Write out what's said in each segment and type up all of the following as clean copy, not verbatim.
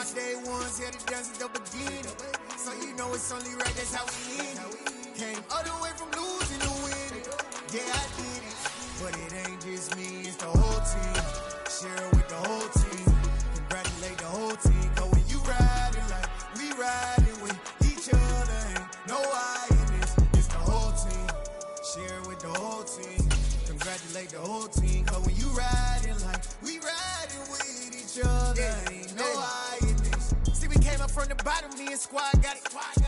My day ones had to dance at the beginning. So you know it's only right, that's how we end it. Came all the way from losing to winning. Yeah, I did it. But it ain't just me, it's the whole team. Share it with the whole team. Congratulate the whole team. Cause when you riding like we riding with each other, ain't no I in this. It's the whole team. Share it with the whole team. Congratulate the whole team. Cause when you riding like we riding with each other, ain't no I in this. See, we came up from the bottom, me and squad got it.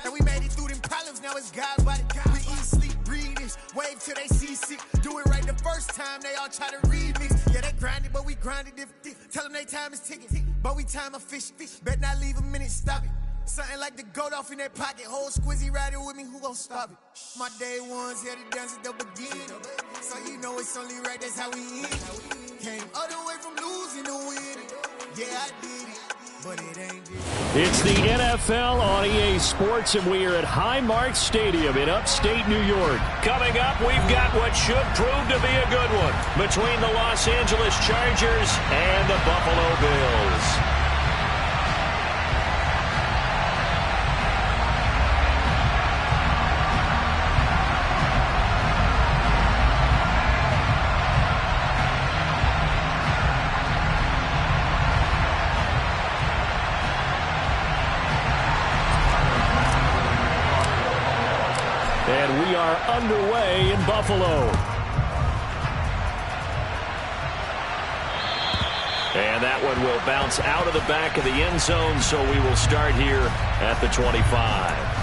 And we made it through them problems, now it's God body. We eat, sleep, breathe this, wave till they see sick. Do it right the first time, they all try to remix. Yeah, they grinded, but we grinded different. Tell them they time is ticking, but we time a fish. Bet not leave a minute, stop it. Something like the goat off in that pocket. Whole squizzy riding with me, who gon' stop it? My day ones had to dance at the beginning. So you know it's only right, that's how we end it. Came all the way from losing to winning. Yeah, I did it, but it ain't just. It's the NFL on EA Sports, and we are at Highmark Stadium in upstate New York. Coming up, we've got what should prove to be a good one between the Los Angeles Chargers and the Buffalo Bills. And we are underway in Buffalo. And that one will bounce out of the back of the end zone, so we will start here at the 25.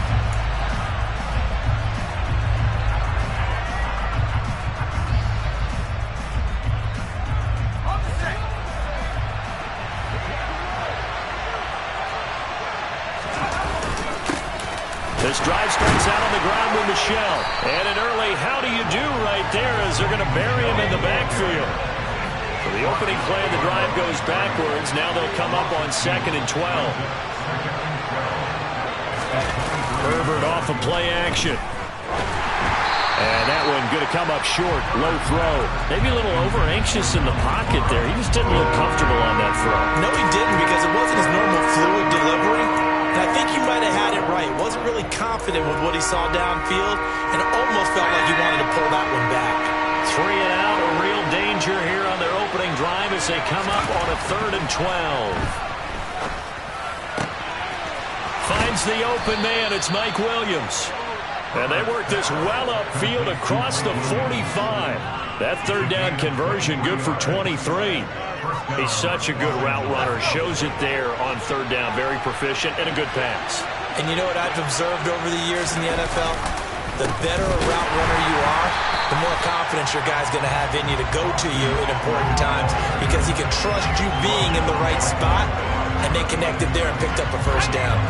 This drive starts out on the ground with Michelle. And an early how do you do right there as they're going to bury him in the backfield. So the opening play of the drive goes backwards. Now they'll come up on 2nd and 12. Herbert off of play action. And that one going to come up short. Low throw. Maybe a little over-anxious in the pocket there. He just didn't look comfortable on that throw. No, he didn't, because it wasn't his normal fluid delivery. And I think he might have had it right. Wasn't really confident with what he saw downfield, and it almost felt like he wanted to pull that one back. 3 and out, a real danger here on their opening drive as they come up on a 3rd and 12. Finds the open man. It's Mike Williams. And they work this well upfield across the 45. That 3rd down conversion good for 23. He's such a good route runner. Shows it there on 3rd down. Very proficient and a good pass. And you know what I've observed over the years in the NFL? The better a route runner you are, the more confidence your guy's going to have in you to go to you in important times, because he can trust you being in the right spot, and they connected there and picked up a 1st down.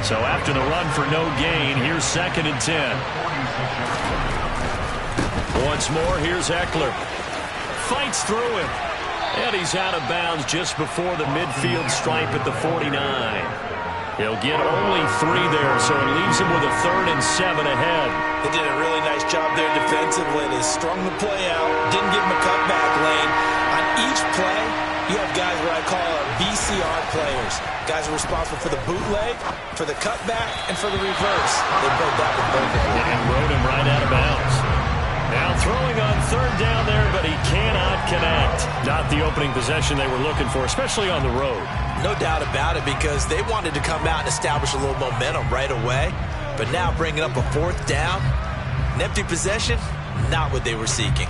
So after the run for no gain, here's 2nd and 10. Once more, here's Eckler. Fights through him. And he's out of bounds just before the midfield stripe at the 49. He'll get only 3 there, so it leaves him with a 3rd and 7 ahead. They did a really nice job there defensively. They strung the play out, didn't give him a cutback lane. On each play, you have guys what I call VCR players. Guys are responsible for the bootleg, for the cutback, and for the reverse. They played that one perfectly. And rode him right out of bounds. Now throwing on 3rd down there, but he cannot connect. Not the opening possession they were looking for, especially on the road. No doubt about it, because they wanted to come out and establish a little momentum right away. But now bringing up a 4th down, an empty possession, not what they were seeking.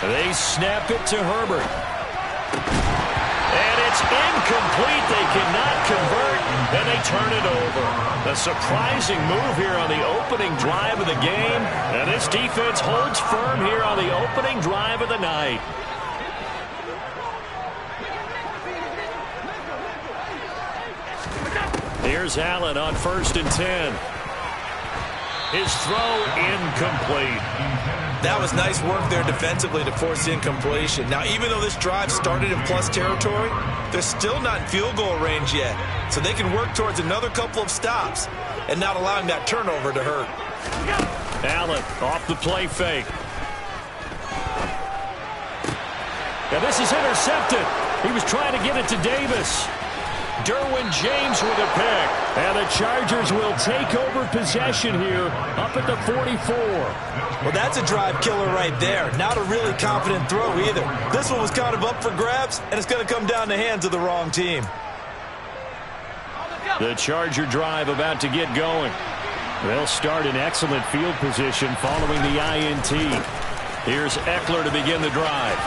They snap it to Herbert. And it's incomplete. They cannot convert, and they turn it over. A surprising move here on the opening drive of the game, and this defense holds firm here on the opening drive of the night. Here's Allen on 1st and 10. His throw incomplete. That was nice work there defensively to force the incompletion. Now, even though this drive started in plus territory, they're still not in field goal range yet. So they can work towards another couple of stops and not allowing that turnover to hurt. Allen off the play fake. Now this is intercepted. He was trying to get it to Davis. Derwin James with a pick. And the Chargers will take over possession here up at the 44. Well, that's a drive killer right there. Not a really confident throw either. This one was kind of up for grabs, and it's going to come down the hands of the wrong team. The Charger drive about to get going. They'll start in excellent field position following the INT. Here's Eckler to begin the drive.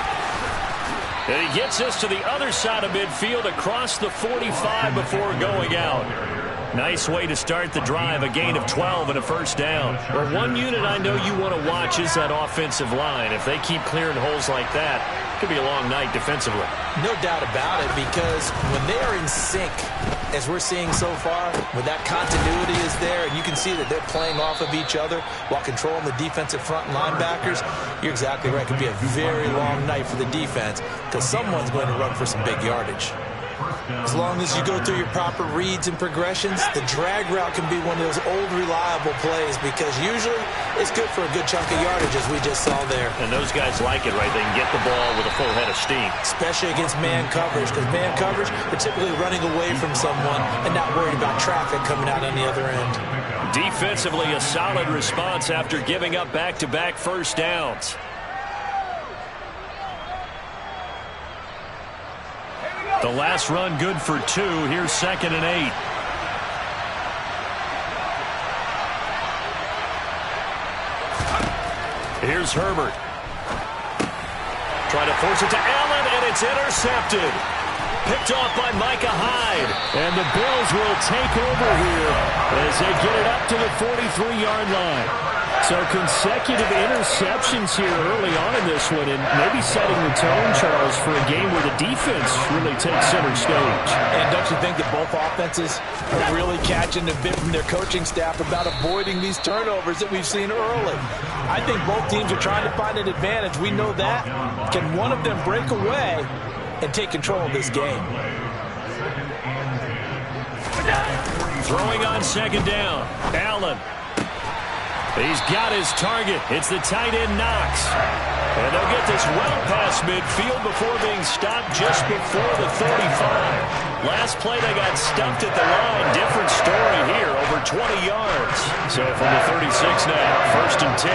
And he gets us to the other side of midfield across the 45 before going out. Nice way to start the drive, a gain of 12 and a first down. Well, one unit I know you want to watch is that offensive line. If they keep clearing holes like that, it could be a long night defensively. No doubt about it, because when they are in sync, as we're seeing so far, when that continuity is there and you can see that they're playing off of each other while controlling the defensive front linebackers, you're exactly right. It could be a very long night for the defense because someone's going to run for some big yardage. As long as you go through your proper reads and progressions, the drag route can be one of those old reliable plays because usually it's good for a good chunk of yardage, as we just saw there. And those guys like it, right? They can get the ball with a full head of steam. Especially against man coverage, because man coverage, they're typically running away from someone and not worried about traffic coming out on the other end. Defensively, a solid response after giving up back-to-back first downs. The last run good for 2. Here's 2nd and 8. Here's Herbert. Trying to force it to Allen, and it's intercepted. Picked off by Micah Hyde. And the Bills will take over here as they get it up to the 43-yard line. So consecutive interceptions here early on in this one, and maybe setting the tone, Charles, for a game where the defense really takes center stage. And don't you think that both offenses are really catching a bit from their coaching staff about avoiding these turnovers that we've seen early? I think both teams are trying to find an advantage. We know that. Can one of them break away and take control of this game? Throwing on 2nd down. Allen. He's got his target. It's the tight end Knox. And they'll get this well past midfield before being stopped just before the 35. Last play they got stuffed at the line. Different story here, over 20 yards. So from the 36 now, 1st and 10.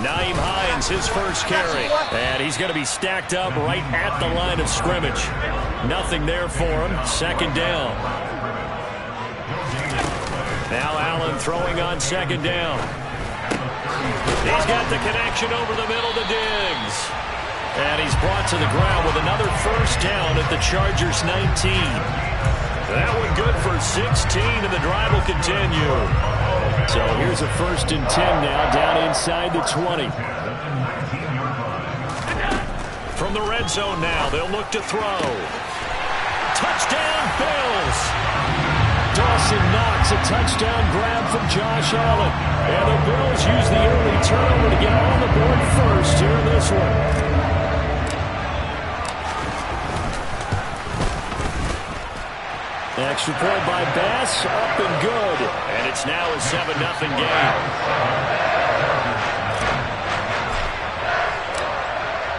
Nyheim Hines, his first carry. And he's going to be stacked up right at the line of scrimmage. Nothing there for him. 2nd down. Now Allen throwing on 2nd down. He's got the connection over the middle to Diggs. And he's brought to the ground with another first down at the Chargers' 19. That one good for 16, and the drive will continue. So here's a 1st and 10 now, down inside the 20. From the red zone now, they'll look to throw. Touchdown, Bills! Dawson Knox, a touchdown grab from Josh Allen. And the Bills use the early turnover to get on the board first here in this one. Extra point by Bass, up and good. And it's now a 7-0 game.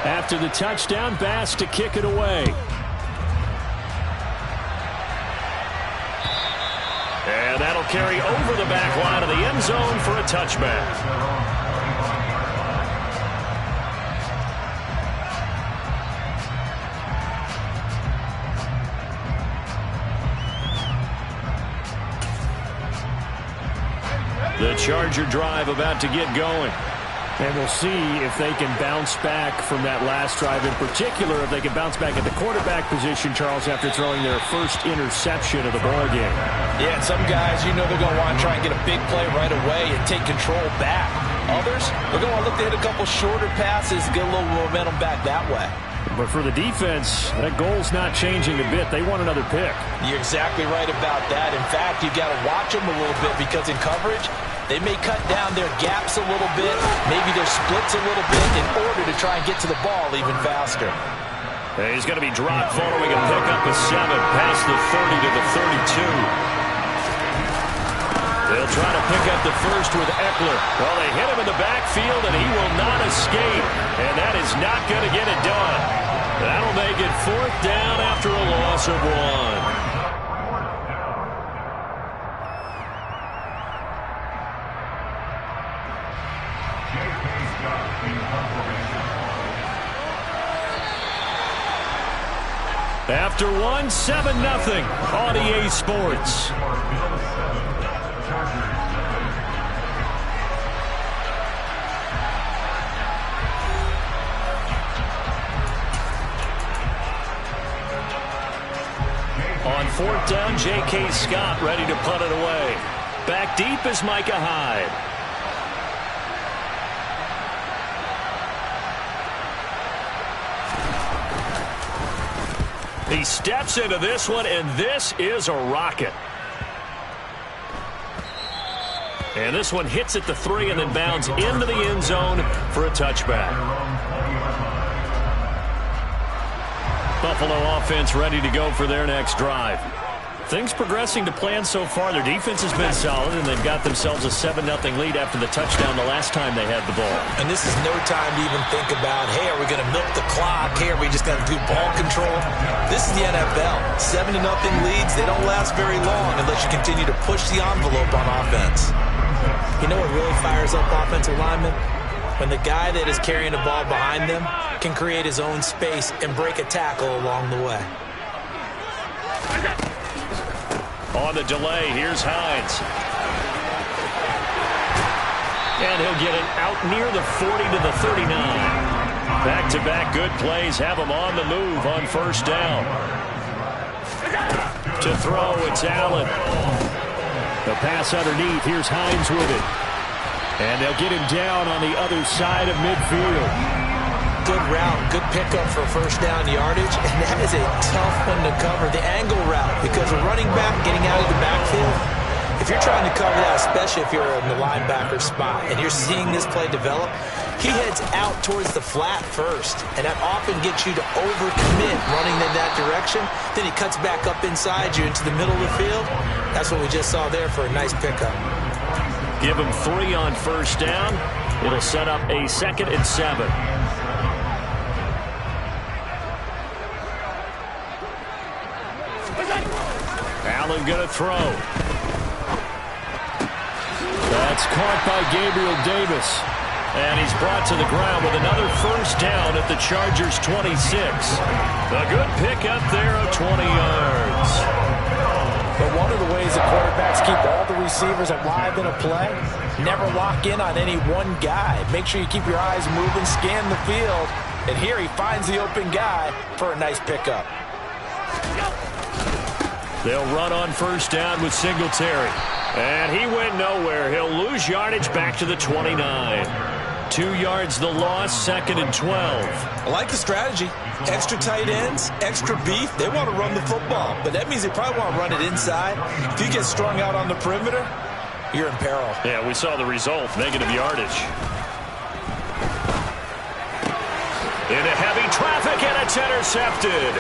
After the touchdown, Bass to kick it away. And that'll carry over the back line of the end zone for a touchback. The Charger drive about to get going. And we'll see if they can bounce back from that last drive, in particular, if they can bounce back at the quarterback position, Charles, after throwing their first interception of the ball game. Yeah, and some guys, you know they're going to want to try and get a big play right away and take control back. Others, they're going to look to hit a couple shorter passes, get a little momentum back that way. But for the defense, that goal's not changing a bit. They want another pick. You're exactly right about that. In fact, you've got to watch them a little bit because in coverage, they may cut down their gaps a little bit, maybe their splits a little bit in order to try and get to the ball even faster. He's going to be dropped following a pickup of 7 past the 30 to the 32. They'll try to pick up the first with Eckler. Well, they hit him in the backfield, and he will not escape. And that is not going to get it done. That'll make it 4th down after a loss of 1. After 1, 7-0 on EA Sports. On 4th down, J.K. Scott ready to punt it away. Back deep is Micah Hyde. He steps into this one, and this is a rocket. And this one hits at the 3 and then bounds into the end zone for a touchback. Buffalo offense ready to go for their next drive. Things progressing to plan so far. Their defense has been solid, and they've got themselves a 7-0 lead after the touchdown the last time they had the ball. And this is no time to even think about, hey, are we going to milk the clock? Hey, are we just going to do ball control? This is the NFL. 7-0 leads, they don't last very long unless you continue to push the envelope on offense. You know what really fires up offensive linemen? When the guy that is carrying the ball behind them can create his own space and break a tackle along the way. On the delay, here's Hines. And he'll get it out near the 40 to the 39. Back-to-back good plays have him on the move on 1st down. To throw, it's Allen. The pass underneath, here's Hines with it. And they'll get him down on the other side of midfield. Good route, good pickup for 1st down yardage, and that is a tough one to cover, the angle route, because a running back getting out of the backfield, if you're trying to cover that, especially if you're in the linebacker spot, and you're seeing this play develop, he heads out towards the flat first, and that often gets you to overcommit running in that direction. Then he cuts back up inside you into the middle of the field. That's what we just saw there for a nice pickup. Give him 3 on 1st down. It'll set up a 2nd and 7. Allen going to throw. That's caught by Gabriel Davis. And he's brought to the ground with another 1st down at the Chargers' 26. A good pickup there of 20 yards. But one of the ways the quarterbacks keep all the receivers alive in a play, never lock in on any one guy. Make sure you keep your eyes moving, scan the field. And here he finds the open guy for a nice pickup. They'll run on 1st down with Singletary. And he went nowhere. He'll lose yardage back to the 29. 2 yards the loss, 2nd and 12. I like the strategy. Extra tight ends, extra beef. They want to run the football, but that means they probably want to run it inside. If you get strung out on the perimeter, you're in peril. Yeah, we saw the result, negative yardage. Into heavy traffic, and it's intercepted.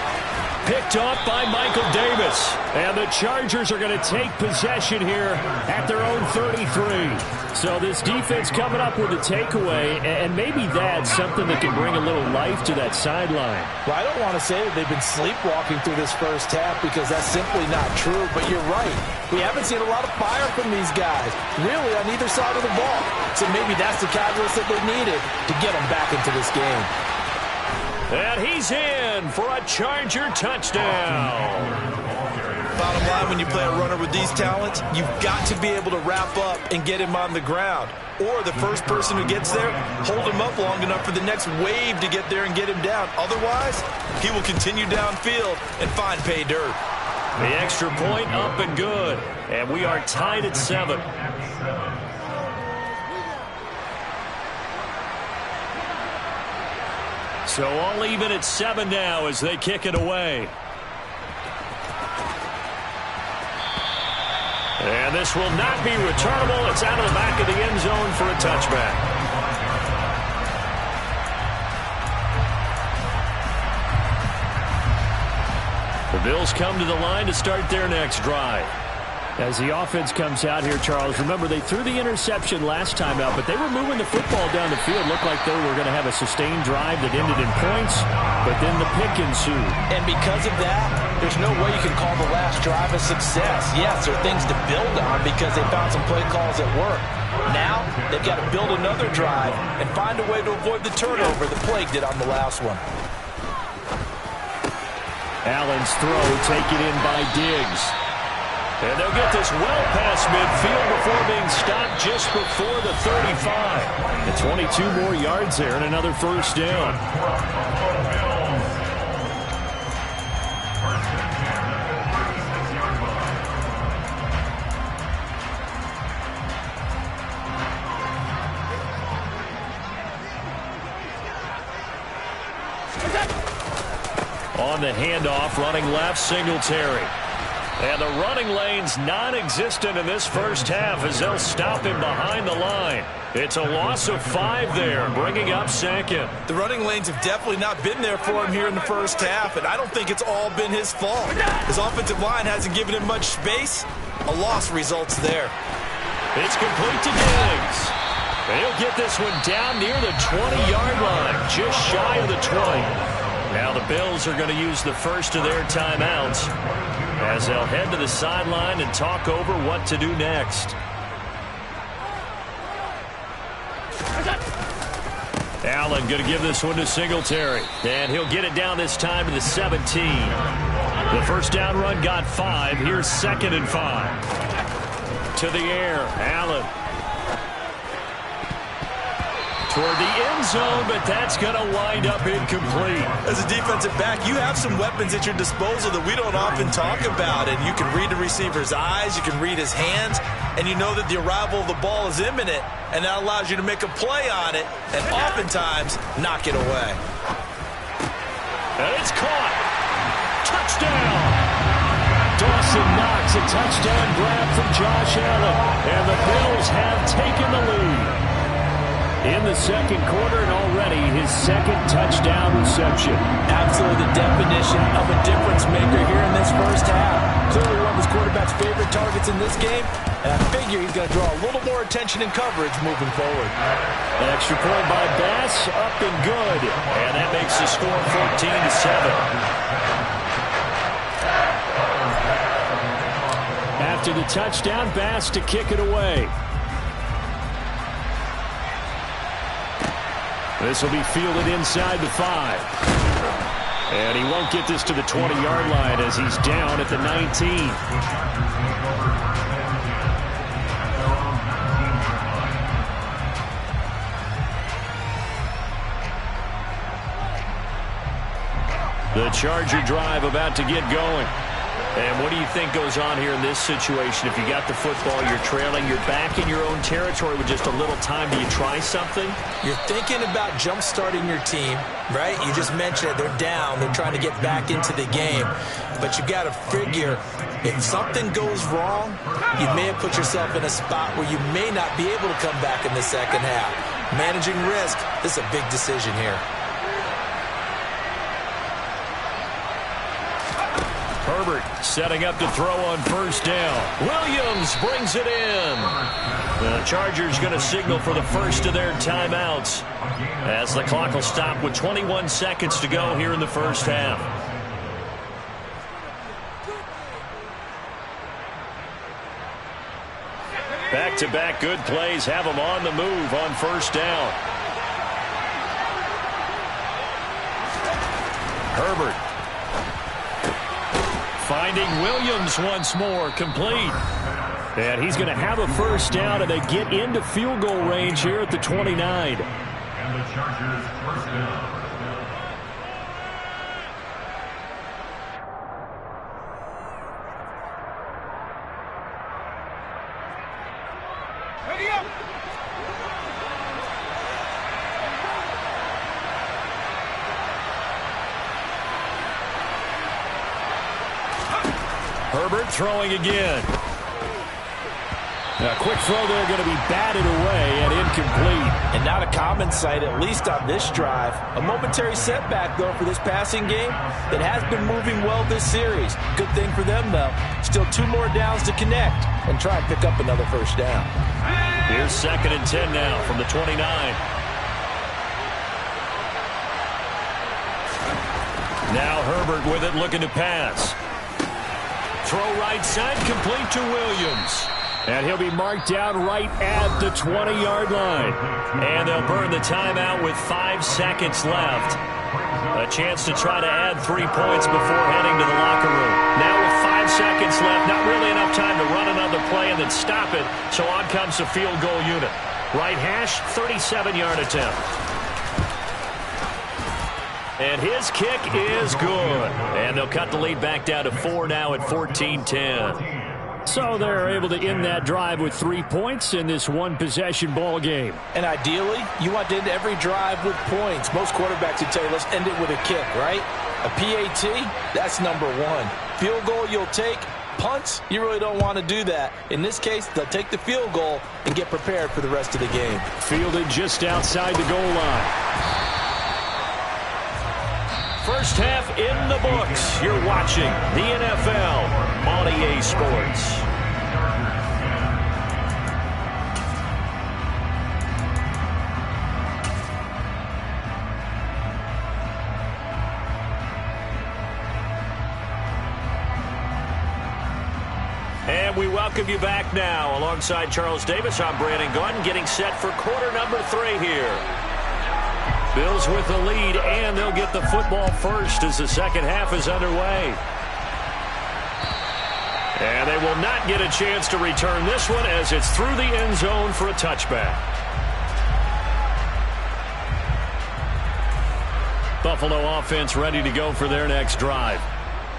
Picked off by Michael Davis. And the Chargers are going to take possession here at their own 33. So this defense coming up with a takeaway, and maybe that's something that can bring a little life to that sideline. Well, I don't want to say that they've been sleepwalking through this 1st half because that's simply not true, but you're right. We haven't seen a lot of fire from these guys, really, on either side of the ball. So maybe that's the catalyst that they needed to get them back into this game. And he's in for a Charger touchdown. Bottom line, when you play a runner with these talents, you've got to be able to wrap up and get him on the ground. Or the first person who gets there, hold him up long enough for the next wave to get there and get him down. Otherwise, he will continue downfield and find pay dirt. The extra point up and good. And we are tied at 7. So all even at 7 now as they kick it away. And this will not be returnable. It's out of the back of the end zone for a touchback. The Bills come to the line to start their next drive. As the offense comes out here, Charles, remember they threw the interception last time out, but they were moving the football down the field. Looked like they were going to have a sustained drive that ended in points, but then the pick ensued. And because of that, there's no way you can call the last drive a success. Yes, there are things to build on because they found some play calls that work. Now, they've got to build another drive and find a way to avoid the turnover the Plague did on the last one. Allen's throw taken in by Diggs. And they'll get this well past midfield before being stopped just before the 35. And 22 more yards there and another first down. On the handoff, running left, Singletary. And the running lane's non-existent in this first half as they'll stop him behind the line. It's a loss of 5 there, bringing up second. The running lanes have definitely not been there for him here in the first half, and I don't think it's all been his fault. His offensive line hasn't given him much space. A loss results there. It's complete to Diggs. And he'll get this one down near the 20-yard line, just shy of the 20. Now the Bills are going to use the first of their timeouts as they'll head to the sideline and talk over what to do next. Allen going to give this one to Singletary. And he'll get it down this time to the 17. The first down run got 5. Here's 2nd and 5. To the air, Allen. Toward the end zone, but that's going to wind up incomplete. As a defensive back, you have some weapons at your disposal that we don't often talk about. And you can read the receiver's eyes, you can read his hands, and you know that the arrival of the ball is imminent, and that allows you to make a play on it and oftentimes knock it away. And it's caught. Touchdown. Dawson Knox, a touchdown grab from Josh Allen, and the Bills have taken the lead. In the second quarter, and already his 2nd touchdown reception. Absolutely the definition of a difference maker here in this first half. Clearly one of his quarterback's favorite targets in this game, and I figure he's going to draw a little more attention and coverage moving forward. An extra point by Bass, up and good. And that makes the score 14-7. After the touchdown, Bass to kick it away. This will be fielded inside the 5. And he won't get this to the 20-yard line as he's down at the 19. The Charger drive about to get going. And what do you think goes on here in this situation? If you got the football, you're trailing, you're back in your own territory with just a little time. Do you try something? You're thinking about jump-starting your team, right? You just mentioned it. They're down. They're trying to get back into the game. But you got to figure, if something goes wrong, you may have put yourself in a spot where you may not be able to come back in the second half. Managing risk, this is a big decision here. Herbert setting up to throw on first down. Williams brings it in. The Chargers going to signal for the first of their timeouts as the clock will stop with 21 seconds to go here in the first half. Back-to-back good plays have them on the move on first down. Herbert finding Williams once more, complete. And he's going to have a first down, and they get into field goal range here at the 29. And the Chargers first down. Herbert throwing again. A quick throw there, going to be batted away and incomplete. And not a common sight, at least on this drive. A momentary setback, though, for this passing game that has been moving well this series. Good thing for them, though. Still 2 more downs to connect and try and pick up another first down. Here's 2nd and 10 now from the 29. Now Herbert with it, looking to pass. Throw right side, complete to Williams. And he'll be marked down right at the 20-yard line. And they'll burn the timeout with 5 seconds left. A chance to try to add 3 points before heading to the locker room. Now with 5 seconds left, not really enough time to run another play and then stop it. So on comes the field goal unit. Right hash, 37-yard attempt. And his kick is good. And they'll cut the lead back down to 4 now at 14-10. So they're able to end that drive with 3 points in this one-possession ball game. And ideally, you want to end every drive with points. Most quarterbacks would tell you, let's end it with a kick, right? A PAT, that's number 1. Field goal you'll take. Punts, you really don't want to do that. In this case, they'll take the field goal and get prepared for the rest of the game. Fielded just outside the goal line. First half in the books. You're watching the NFL on EA Sports. And we welcome you back now. Alongside Charles Davis, I'm Brandon Gunn, getting set for quarter number 3 here. Bills with the lead, and they'll get the football first as the second half is underway. And they will not get a chance to return this one as it's through the end zone for a touchback. Buffalo offense ready to go for their next drive.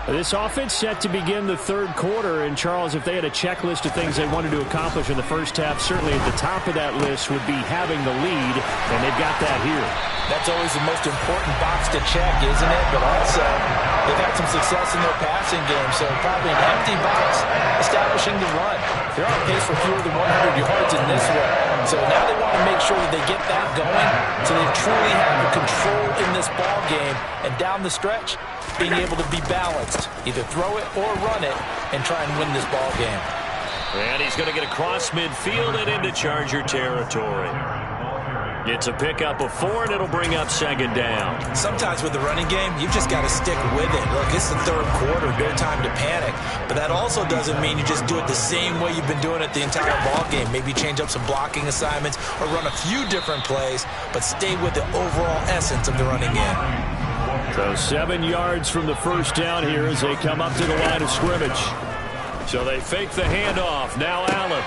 This offense set to begin the third quarter, and Charles, if they had a checklist of things they wanted to accomplish in the first half, certainly at the top of that list would be having the lead, and they've got that here. That's always the most important box to check, isn't it? But also, they've had some success in their passing game, so probably an empty box establishing the run. They're on pace for fewer than 100 yards in this one. So now they want to make sure that they get that going so they truly have the control in this ball game, and down the stretch, being able to be balanced, either throw it or run it, and try and win this ball game. And he's going to get across midfield and into Charger territory. It's a pickup of 4, and it'll bring up 2nd down. Sometimes with the running game, you've just got to stick with it. Look, it's the third quarter, no time to panic. But that also doesn't mean you just do it the same way you've been doing it the entire ball game. Maybe change up some blocking assignments or run a few different plays, but stay with the overall essence of the running game. So 7 yards from the first down here as they come up to the line of scrimmage. So they fake the handoff. Now Allen.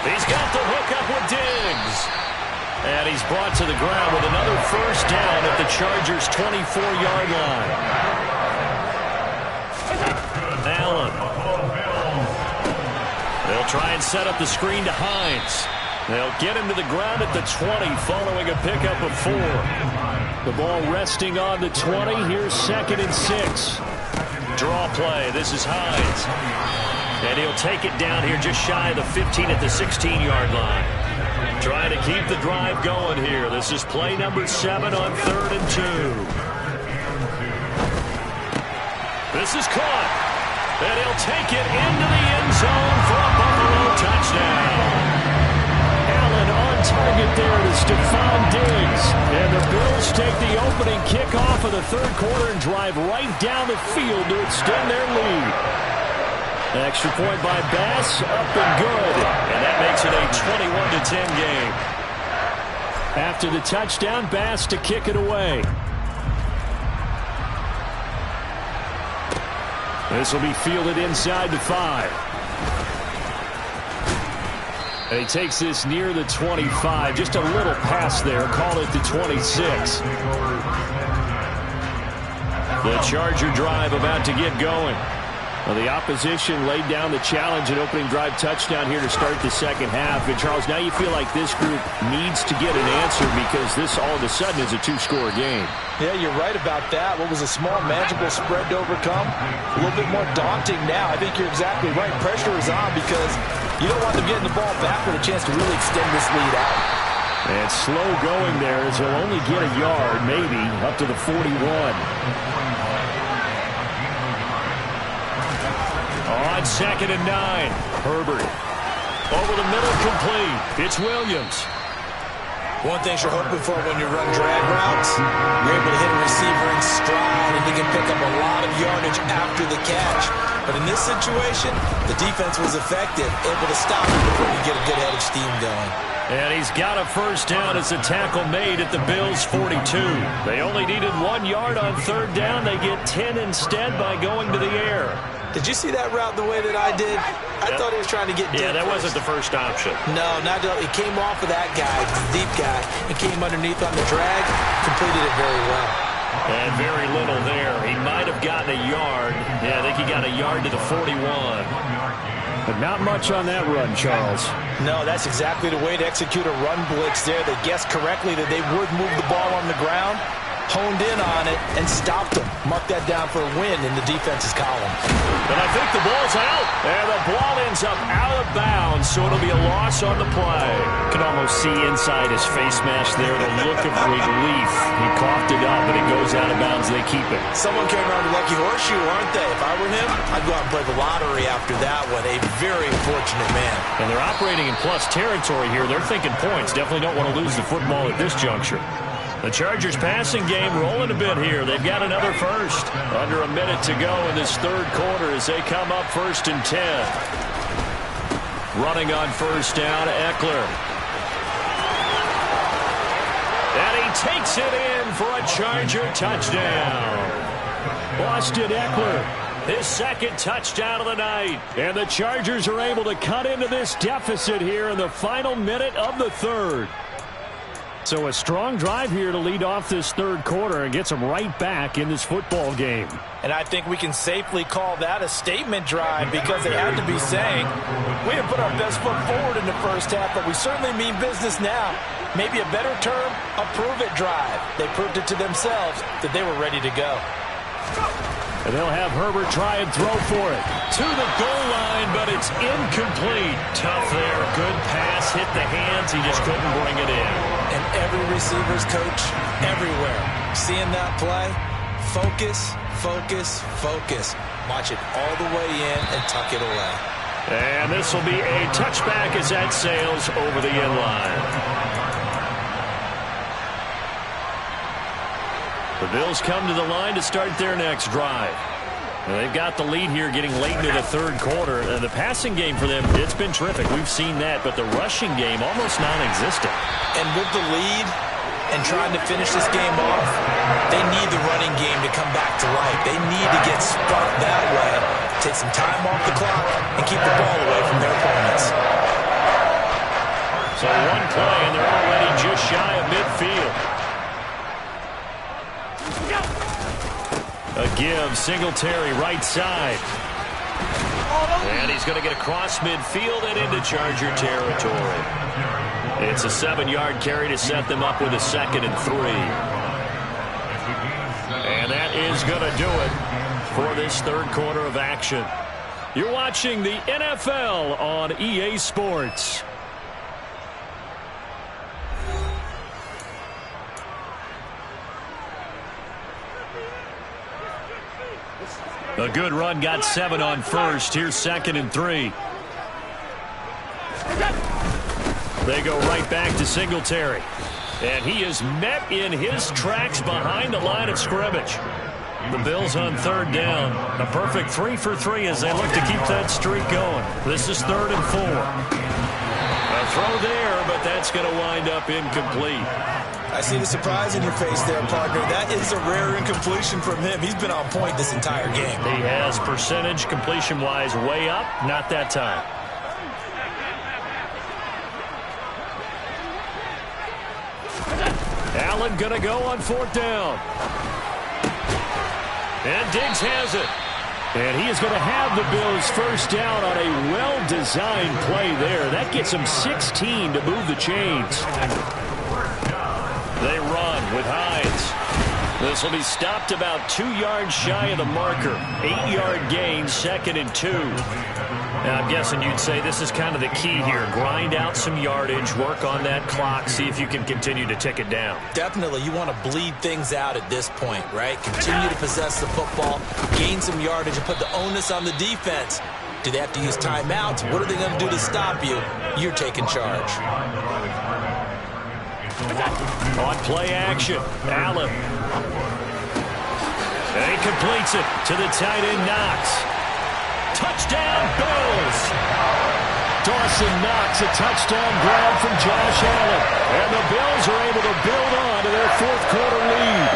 He's got the hook up with Diggs. And he's brought to the ground with another first down at the Chargers' 24-yard line. Allen. They'll try and set up the screen to Hines. They'll get him to the ground at the 20 following a pickup of 4. The ball resting on the 20. Here's 2nd and 6. Draw play. This is Hines. And he'll take it down here just shy of the 15 at the 16-yard line. Trying to keep the drive going here. This is play number 7 on 3rd and 2. This is caught. And he'll take it into the end zone for a Buffalo touchdown. Allen on target there to Stephon Diggs. And the Bills take the opening kickoff of the third quarter and drive right down the field to extend their lead. Extra point by Bass, up and good. And that makes it a 21-10 game. After the touchdown, Bass to kick it away. This will be fielded inside the 5. And he takes this near the 25. Just a little pass there. Call it the 26. The Charger drive about to get going. Well, the opposition laid down the challenge and opening drive touchdown here to start the second half. And, Charles, now you feel like this group needs to get an answer because this all of a sudden is a two-score game. Yeah, you're right about that. What was a small, manageable spread to overcome, a little bit more daunting now. I think you're exactly right. Pressure is on because you don't want them getting the ball back with a chance to really extend this lead out. And slow going there as he'll only get a yard, maybe, up to the 41. On 2nd and 9, Herbert. Over the middle, complete. It's Williams. One thing you're hoping for when you run drag routes, you're able to hit a receiver in stride, and you can pick up a lot of yardage after the catch. But in this situation, the defense was effective, able to stop him before you get a good head of steam going. And he's got a first down as the tackle made at the Bills' 42. They only needed 1 yard on 3rd down. They get 10 instead by going to the air. Did you see that route the way that I did? I thought he was trying to get deep. Yeah, that wasn't the first option. No, not at all. He came off of that guy, the deep guy, and came underneath on the drag, completed it very well. And very little there. He might have gotten a yard. Yeah, I think he got a yard to the 41. But not much on that run, Charles. No, that's exactly the way to execute a run blitz there. They guessed correctly that they would move the ball on the ground, honed in on it, and stopped them. Mark that down for a win in the defense's column. But I think the ball's out. And the ball ends up out of bounds, so it'll be a loss on the play. You can almost see inside his face mask there the look of relief. He coughed it up, but it goes out of bounds. They keep it. Someone came around with lucky horseshoe, aren't they? If I were him, I'd go out and play the lottery after that one. A very fortunate man. And they're operating in plus territory here. They're thinking points. Definitely don't want to lose the football at this juncture. The Chargers passing game rolling a bit here. They've got another first. Under a minute to go in this 3rd quarter as they come up 1st and 10. Running on 1st down, Eckler. And he takes it in for a Charger touchdown. Austin Eckler, His 2nd touchdown of the night. and the Chargers are able to cut into this deficit here in the final minute of the 3rd. So a strong drive here to lead off this 3rd quarter and gets them right back in this football game. And I think we can safely call that a statement drive because they had to be saying, we have put our best foot forward in the first half, but we certainly mean business now. Maybe a better term, a prove-it drive. They proved it to themselves that they were ready to go. And they'll have Herbert try and throw for it. To the goal line, but it's incomplete. Tough there. Good pass. Hit the hands. He just couldn't bring it in. And every receiver's coach everywhere, seeing that play, focus, focus, focus. Watch it all the way in and tuck it away. And this will be a touchback as that sails over the end line. The Bills come to the line to start their next drive. And they've got the lead here getting late into the 3rd quarter. The passing game for them, it's been terrific. We've seen that, but the rushing game almost non-existent. And with the lead and trying to finish this game off, they need the running game to come back to life. They need to get sparked that way, take some time off the clock, and keep the ball away from their opponents. So one play, and they're already just shy of midfield. A give, Singletary, right side. And he's going to get across midfield and into Charger territory. It's a 7-yard carry to set them up with a 2nd and 3. And that is going to do it for this 3rd quarter of action. You're watching the NFL on EA Sports. A good run, got 7 on 1st. Here's 2nd and 3. They go right back to Singletary. And he is met in his tracks behind the line of scrimmage. The Bills on 3rd down. A perfect 3 for 3 as they look to keep that streak going. This is 3rd and 4. A throw there, but that's going to wind up incomplete. I see the surprise in your face there, partner. That is a rare incompletion from him. He's been on point this entire game. He has percentage completion-wise way up. Not that time. Allen going to go on 4th down. And Diggs has it. And he is going to have the Bills first down on a well-designed play there. That gets him 16 to move the chains. They run with Hines. This will be stopped about 2 yards shy of the marker. 8-yard gain, 2nd and 2. Now, I'm guessing you'd say this is kind of the key here. Grind out some yardage, work on that clock, see if you can continue to tick it down. Definitely. You want to bleed things out at this point, right? Continue to possess the football, gain some yardage, and put the onus on the defense. Do they have to use timeouts? What are they going to do to stop you? You're taking charge. On play action, Allen. And he completes it to the tight end, Knox. Touchdown, Bills! Dawson Knox, a touchdown grab from Josh Allen. And the Bills are able to build on to their 4th quarter lead.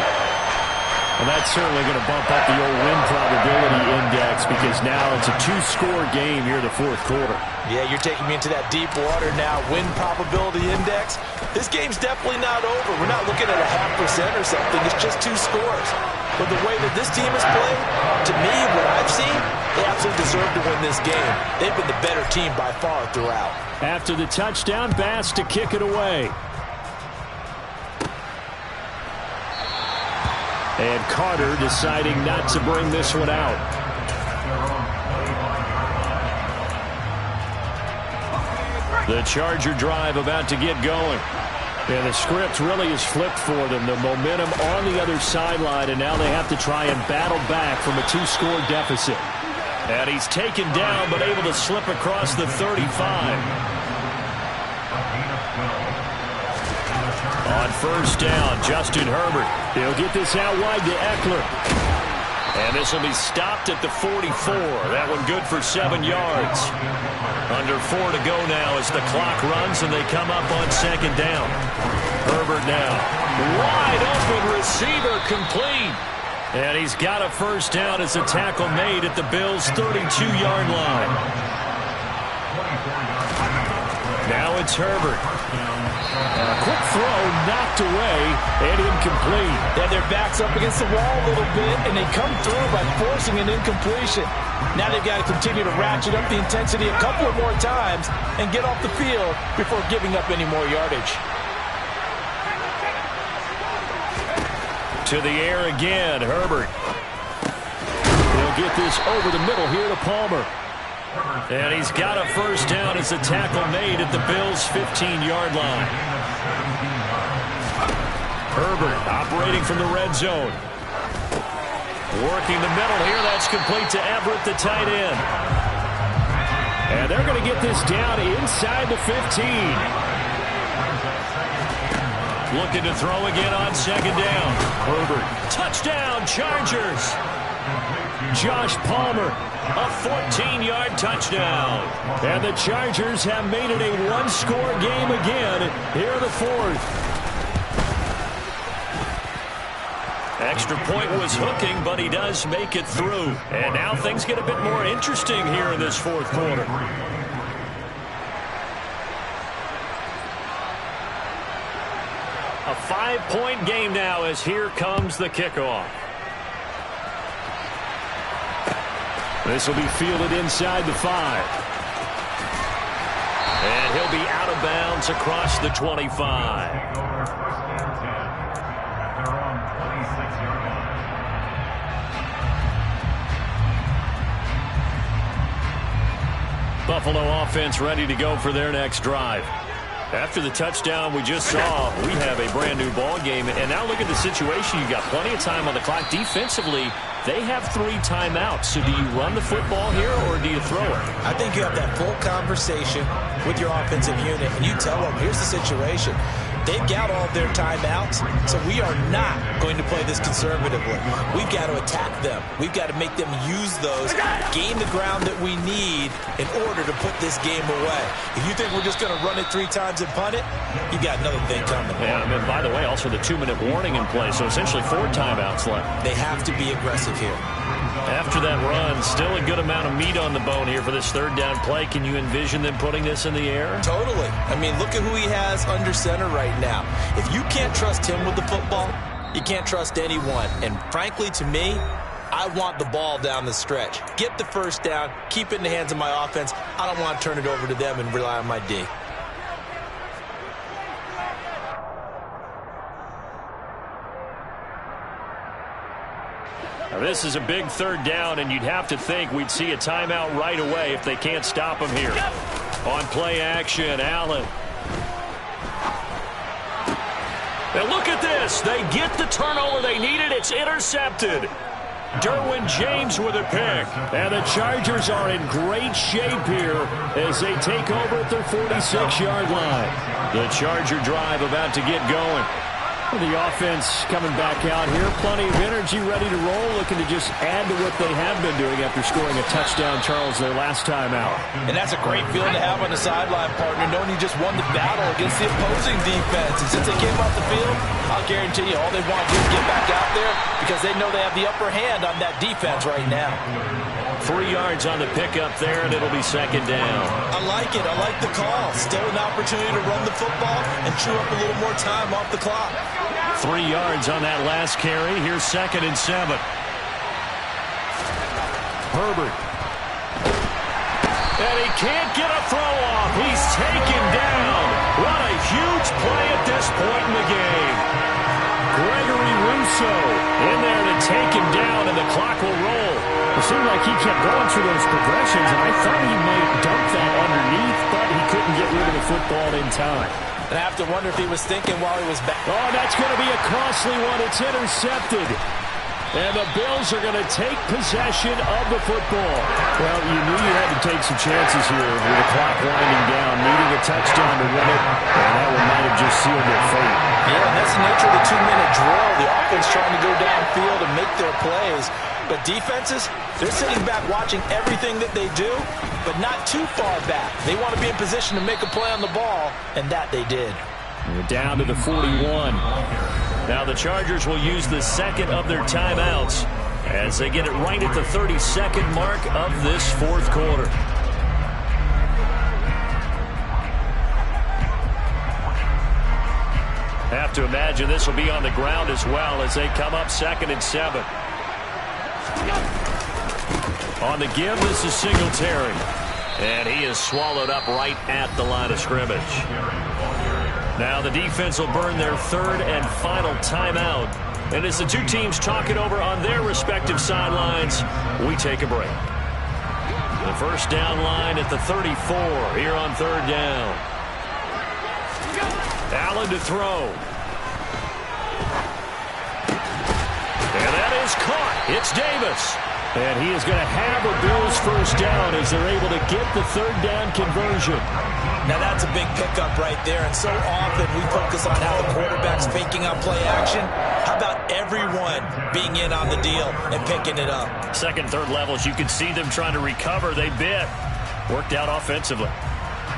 And that's certainly going to bump up the old win probability index because now it's a 2-score game here in the 4th quarter. Yeah, you're taking me into that deep water now. Win probability index. This game's definitely not over. We're not looking at a 0.5% or something. It's just 2 scores. But the way that this team has played, to me, what I've seen, they absolutely deserve to win this game. They've been the better team by far throughout. After the touchdown, Bass to kick it away. And Carter deciding not to bring this one out. The Charger drive about to get going. And the script really is flipped for them. The momentum on the other sideline, and now they have to try and battle back from a 2-score deficit. And he's taken down, but able to slip across the 35. On first down, Justin Herbert. He'll get this out wide to Eckler. And this will be stopped at the 44. That one good for 7 yards. Under 4 to go now as the clock runs and they come up on 2nd down. Herbert now. Wide open receiver complete. And he's got a first down as a tackle made at the Bills' 32-yard line. Now it's Herbert. A quick throw knocked away and incomplete. Yeah, their back's up against the wall a little bit, and they come through by forcing an incompletion. Now they've got to continue to ratchet up the intensity a couple of more times and get off the field before giving up any more yardage. To the air again, Herbert. He'll get this over the middle here to Palmer. And he's got a first down as a tackle made at the Bills' 15-yard line. Herbert operating from the red zone. Working the middle here. That's complete to Everett, the tight end. And they're going to get this down inside the 15. Looking to throw again on 2nd down. Herbert. Touchdown, Chargers. Josh Palmer, a 14-yard touchdown. And the Chargers have made it a 1-score game again here in the 4th. Extra point was hooking, but he does make it through. And now things get a bit more interesting here in this 4th quarter. A 5-point game now as here comes the kickoff. This will be fielded inside the 5. And he'll be out of bounds across the 25. Buffalo offense ready to go for their next drive. After the touchdown we just saw, we have a brand new ball game. And now look at the situation. You got plenty of time on the clock. Defensively, they have 3 timeouts. So do you run the football here or do you throw it? I think you have that full conversation with your offensive unit, and you tell them, here's the situation. They've got all of their timeouts, so we are not going to play this conservatively. We've got to attack them. We've got to make them use those, gain the ground that we need in order to put this game away. If you think we're just going to run it 3 times and punt it, you got another thing coming. Yeah, and by the way, also the 2-minute warning in play, so essentially 4 timeouts left. They have to be aggressive here. After that run, still a good amount of meat on the bone here for this 3rd down play. Can you envision them putting this in the air? Totally. I mean, look at who he has under center right now. If you can't trust him with the football, you can't trust anyone. And frankly, to me, I want the ball down the stretch. Get the first down, keep it in the hands of my offense. I don't want to turn it over to them and rely on my D. Now, this is a big third down, and you'd have to think we'd see a timeout right away if they can't stop him here. On play action, Allen. And look at this. They get the turnover they needed. It's intercepted. Derwin James with a pick. And the Chargers are in great shape here as they take over at their 46-yard line. The Charger drive about to get going. The offense coming back out here. Plenty of energy, ready to roll, looking to just add to what they have been doing after scoring a touchdown, Charles, their last time out. And that's a great feeling to have on the sideline, partner, knowing you just won the battle against the opposing defense. And since they came off the field, I'll guarantee you all they want to do is get back out there because they know they have the upper hand on that defense right now. 3 yards on the pickup there, and it'll be second down. I like it. I like the call. Still an opportunity to run the football and chew up a little more time off the clock. 3 yards on that last carry. Here's 2nd and 7. Herbert. And he can't get a throw off. He's taken down. What a huge play at this point in the game. Gregory Rousseau in there to take him down, and the clock will roll. It seemed like he kept going through those progressions, and I thought he might dump that underneath, but he couldn't get rid of the football in time. And I have to wonder if he was thinking while he was back. Oh, that's going to be a costly one. It's intercepted. And the Bills are going to take possession of the football. Well, you knew you had to take some chances here with the clock winding down, needing a touchdown to win it, and that one might have just sealed their fate. Yeah, and that's the nature of the 2-minute drill. The offense trying to go downfield and make their plays. But defenses, they're sitting back watching everything that they do, but not too far back. They want to be in position to make a play on the ball, and that they did. We're down to the 41. Now the Chargers will use the second of their timeouts as they get it right at the 32nd mark of this fourth quarter. Have to imagine this will be on the ground as well as they come up 2nd and 7. On the give, this is Singletary. And he is swallowed up right at the line of scrimmage. Now the defense will burn their 3rd and final timeout. And as the two teams talk it over on their respective sidelines, we take a break. The first down line at the 34 here on 3rd down. Allen to throw. And that is caught. It's Davis. And he is going to have a Bills first down as they're able to get the 3rd down conversion. Now that's a big pickup right there, and so often we focus on how the quarterback's faking out play action. How about everyone being in on the deal and picking it up? 2nd, 3rd levels, you can see them trying to recover. They bit. Worked out offensively.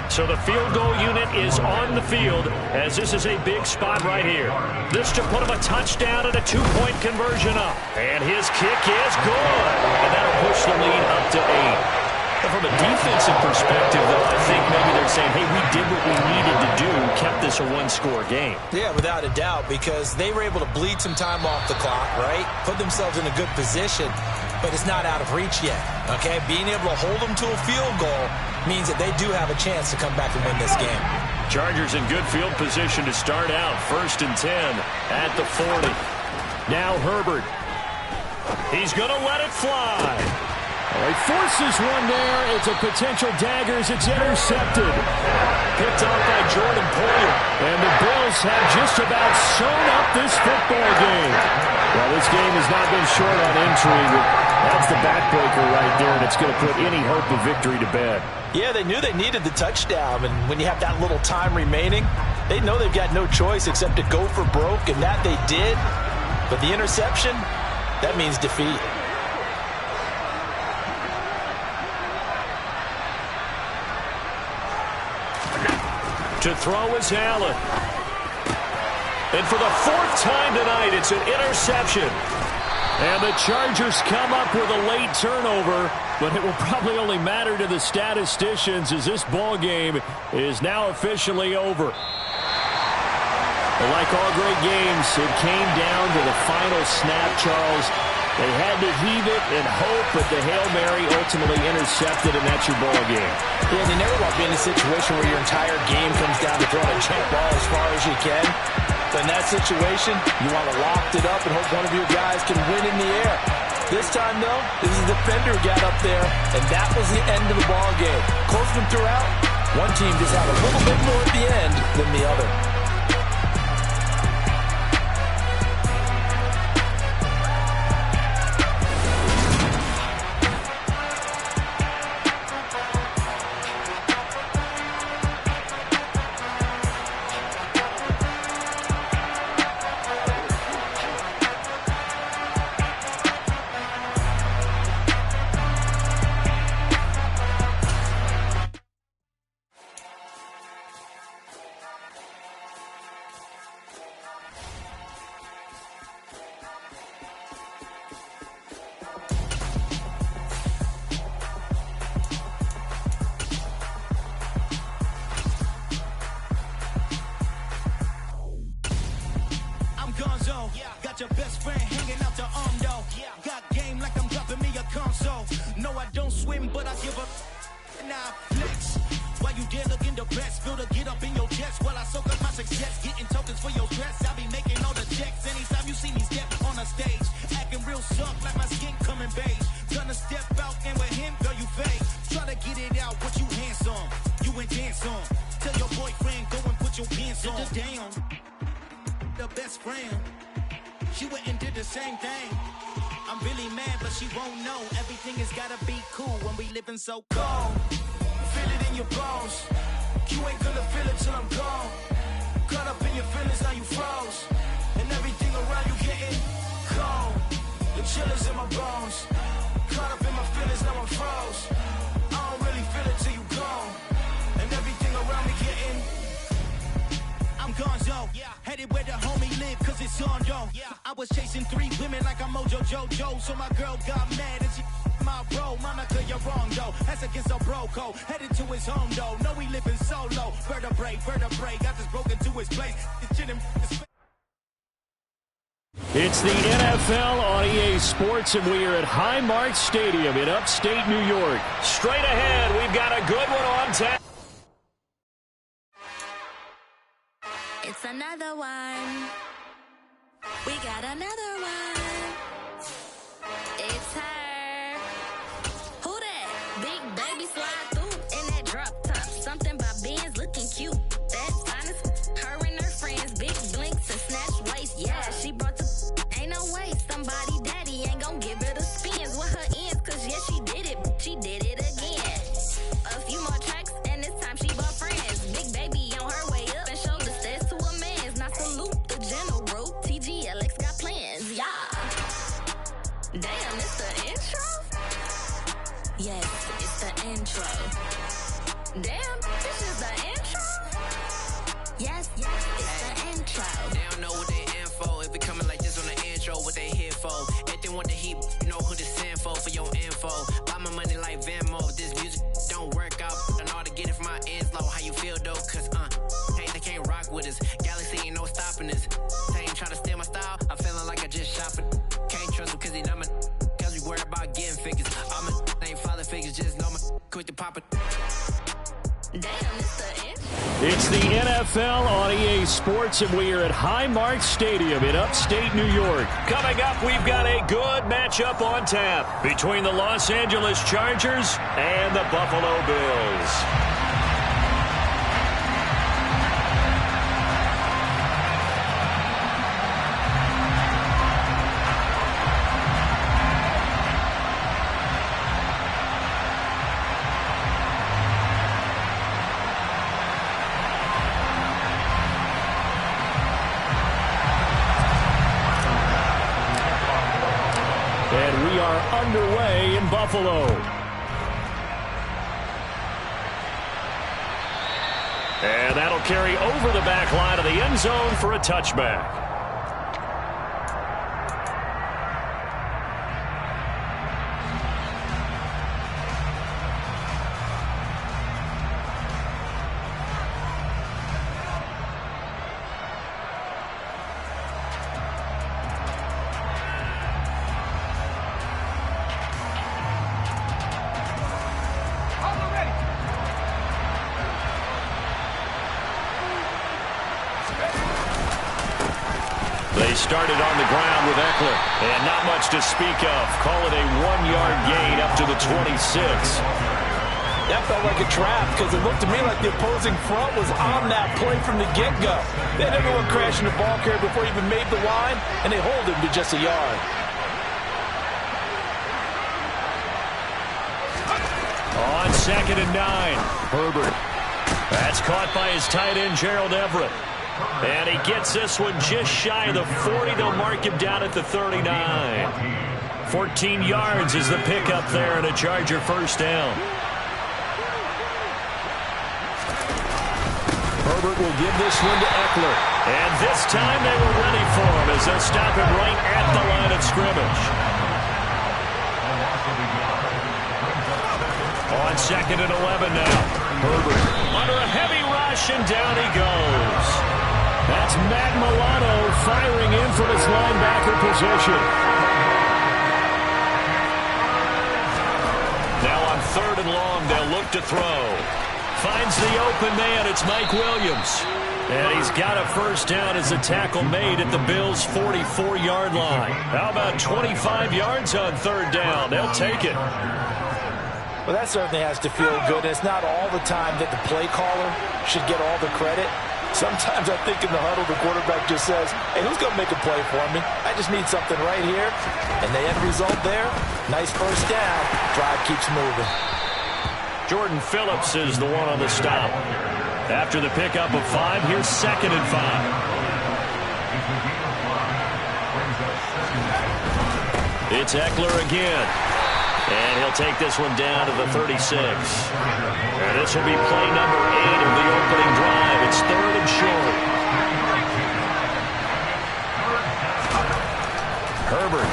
So the field goal unit is on the field as this is a big spot right here. This to put him a touchdown and a 2-point conversion up. And his kick is good. And that'll push the lead up to 8. And from a defensive perspective, though, I think maybe they're saying, hey, we did what we needed to do, kept this a one-score game. Yeah, without a doubt, because they were able to bleed some time off the clock, right? Put themselves in a good position, but it's not out of reach yet, okay? Being able to hold them to a field goal means that they do have a chance to come back and win this game. Chargers in good field position to start out. 1st and 10 at the 40. Now Herbert. He's going to let it fly. Well, he forces one there. It's a potential dagger as it's intercepted. Picked off by Jordan Poyer. And the Bills have just about sewn up this football game. Well, this game has not been short on intrigue. That's the backbreaker right there, and it's going to put any hope of victory to bed. Yeah, they knew they needed the touchdown, and when you have that little time remaining, they know they've got no choice except to go for broke, and that they did. But the interception, that means defeat. To throw is Allen. And for the 4th time tonight, it's an interception. And the Chargers come up with a late turnover, but it will probably only matter to the statisticians as this ball game is now officially over. Like all great games, it came down to the final snap, Charles. They had to heave it and hope, but the Hail Mary ultimately intercepted, and that's your ball game. Yeah, you never want to be in a situation where your entire game comes down to throwing a jump ball as far as you can. But in that situation, you want to loft it up and hope one of your guys can win in the air. This time, though, this is the defender who got up there, and that was the end of the ball game. Close one throughout. One team just had a little bit more at the end than the other. Your best friend hanging out the arm though. Got game like I'm dropping me a console. No, I don't swim, but I give up. Now flex. While you there looking depressed, feel the get up in your chest while I soak up my success. Getting tokens for your stress. I be making all the checks. Anytime you see me step on a stage, acting real soft like my skin coming beige. Gonna step out and with him, girl, you fake. Try to get it out, what you hands on. You ain't dance on. Tell your boyfriend, go and put your pants on. Down. The best friend. She went and did the same thing. I'm really mad, but she won't know. Everything has gotta be cool when we living so cold. Feel it in your bones. You ain't gonna feel it till I'm gone. Caught up in your feelings, now you froze. And everything around you getting cold. The chill is in my bones. Caught up in my feelings, now I'm froze. I don't really feel it till you gone. And everything around me getting I'm gonzo, headed where the homie live, cause it's on though. I was chasing 3 women like I'm Mojo Jojo, so my girl got mad and she my bro. Monica, you're wrong though, that's against a bro code. Headed to his home though, no we living solo. Vertebrae, got this broken to his place. It's the NFL on EA Sports, and we are at Highmark Stadium in upstate New York. Straight ahead, we've got a good one on tap. It's another one. We got another one. It's her. Who that? Big baby slide through in that drop top. Something by Benz looking cute. That's honest. Her and her friends, big blinks and snatch waist. Yeah, she brought the. Ain't no way somebody daddy ain't gon' give her the spins with her ends. Cause yeah, she did it. She did it again. A few more tracks and this time she bought friends. Big baby on her way up and showed the steps to a man's. Not salute the general. TGLX got plans, yeah. Damn, it's the intro? Yes, it's the intro. Damn, this is the intro? Yes, it's the intro. They don't know what they in for. If it coming like this on the intro, what they here for? If they want the heat, you know who to send for your info. Buy my money like Venmo. If this music don't work out, I know how to get it from my ends low. How you feel though? Cause hey, they can't rock with us. Galaxy ain't no stopping us. They ain't try to steal my style. I'm feeling like I just shot for. Can't trust them cause they not my. Cause we worried about getting figures. All my ain't father figures, just know my quick to pop it. Damn, it's the intro. It's the NFL on EA Sports, and we are at Highmark Stadium in upstate New York. Coming up, we've got a good matchup on tap between the Los Angeles Chargers and the Buffalo Bills. And we are underway in Buffalo. And that'll carry over the back line of the end zone for a touchback. started on the ground with Eckler. And not much to speak of. Call it a 1-yard gain up to the 26. That felt like a trap because it looked to me like the opposing front was on that play from the get-go. They had everyone crashing the ball carrier before he even made the line, and they hold him to just a yard. On 2nd and 9, Herbert. That's caught by his tight end, Gerald Everett. And he gets this one just shy of the 40. They'll mark him down at the 39. 14 yards is the pickup there and a Charger first down. Herbert will give this one to Eckler. And this time they were ready for him as they'll stop him right at the line of scrimmage. On 2nd and 11 now. Herbert under a heavy rush, and down he goes. That's Matt Milano firing in from his linebacker position. Now on 3rd and long, they'll look to throw. Finds the open man. It's Mike Williams. And he's got a first down as a tackle made at the Bills' 44-yard line. How about 25 yards on 3rd down? They'll take it. Well, that certainly has to feel good. It's not all the time that the play caller should get all the credit. Sometimes I think in the huddle, the quarterback just says, hey, who's going to make a play for me? I just need something right here. And the end result there, nice first down. Drive keeps moving. Jordan Phillips is the one on the stop. After the pickup of 5, here's 2nd and 5. It's Eckler again. And he'll take this one down to the 36. And this will be play number 8 of the opening drive. It's 3rd and short. Herbert.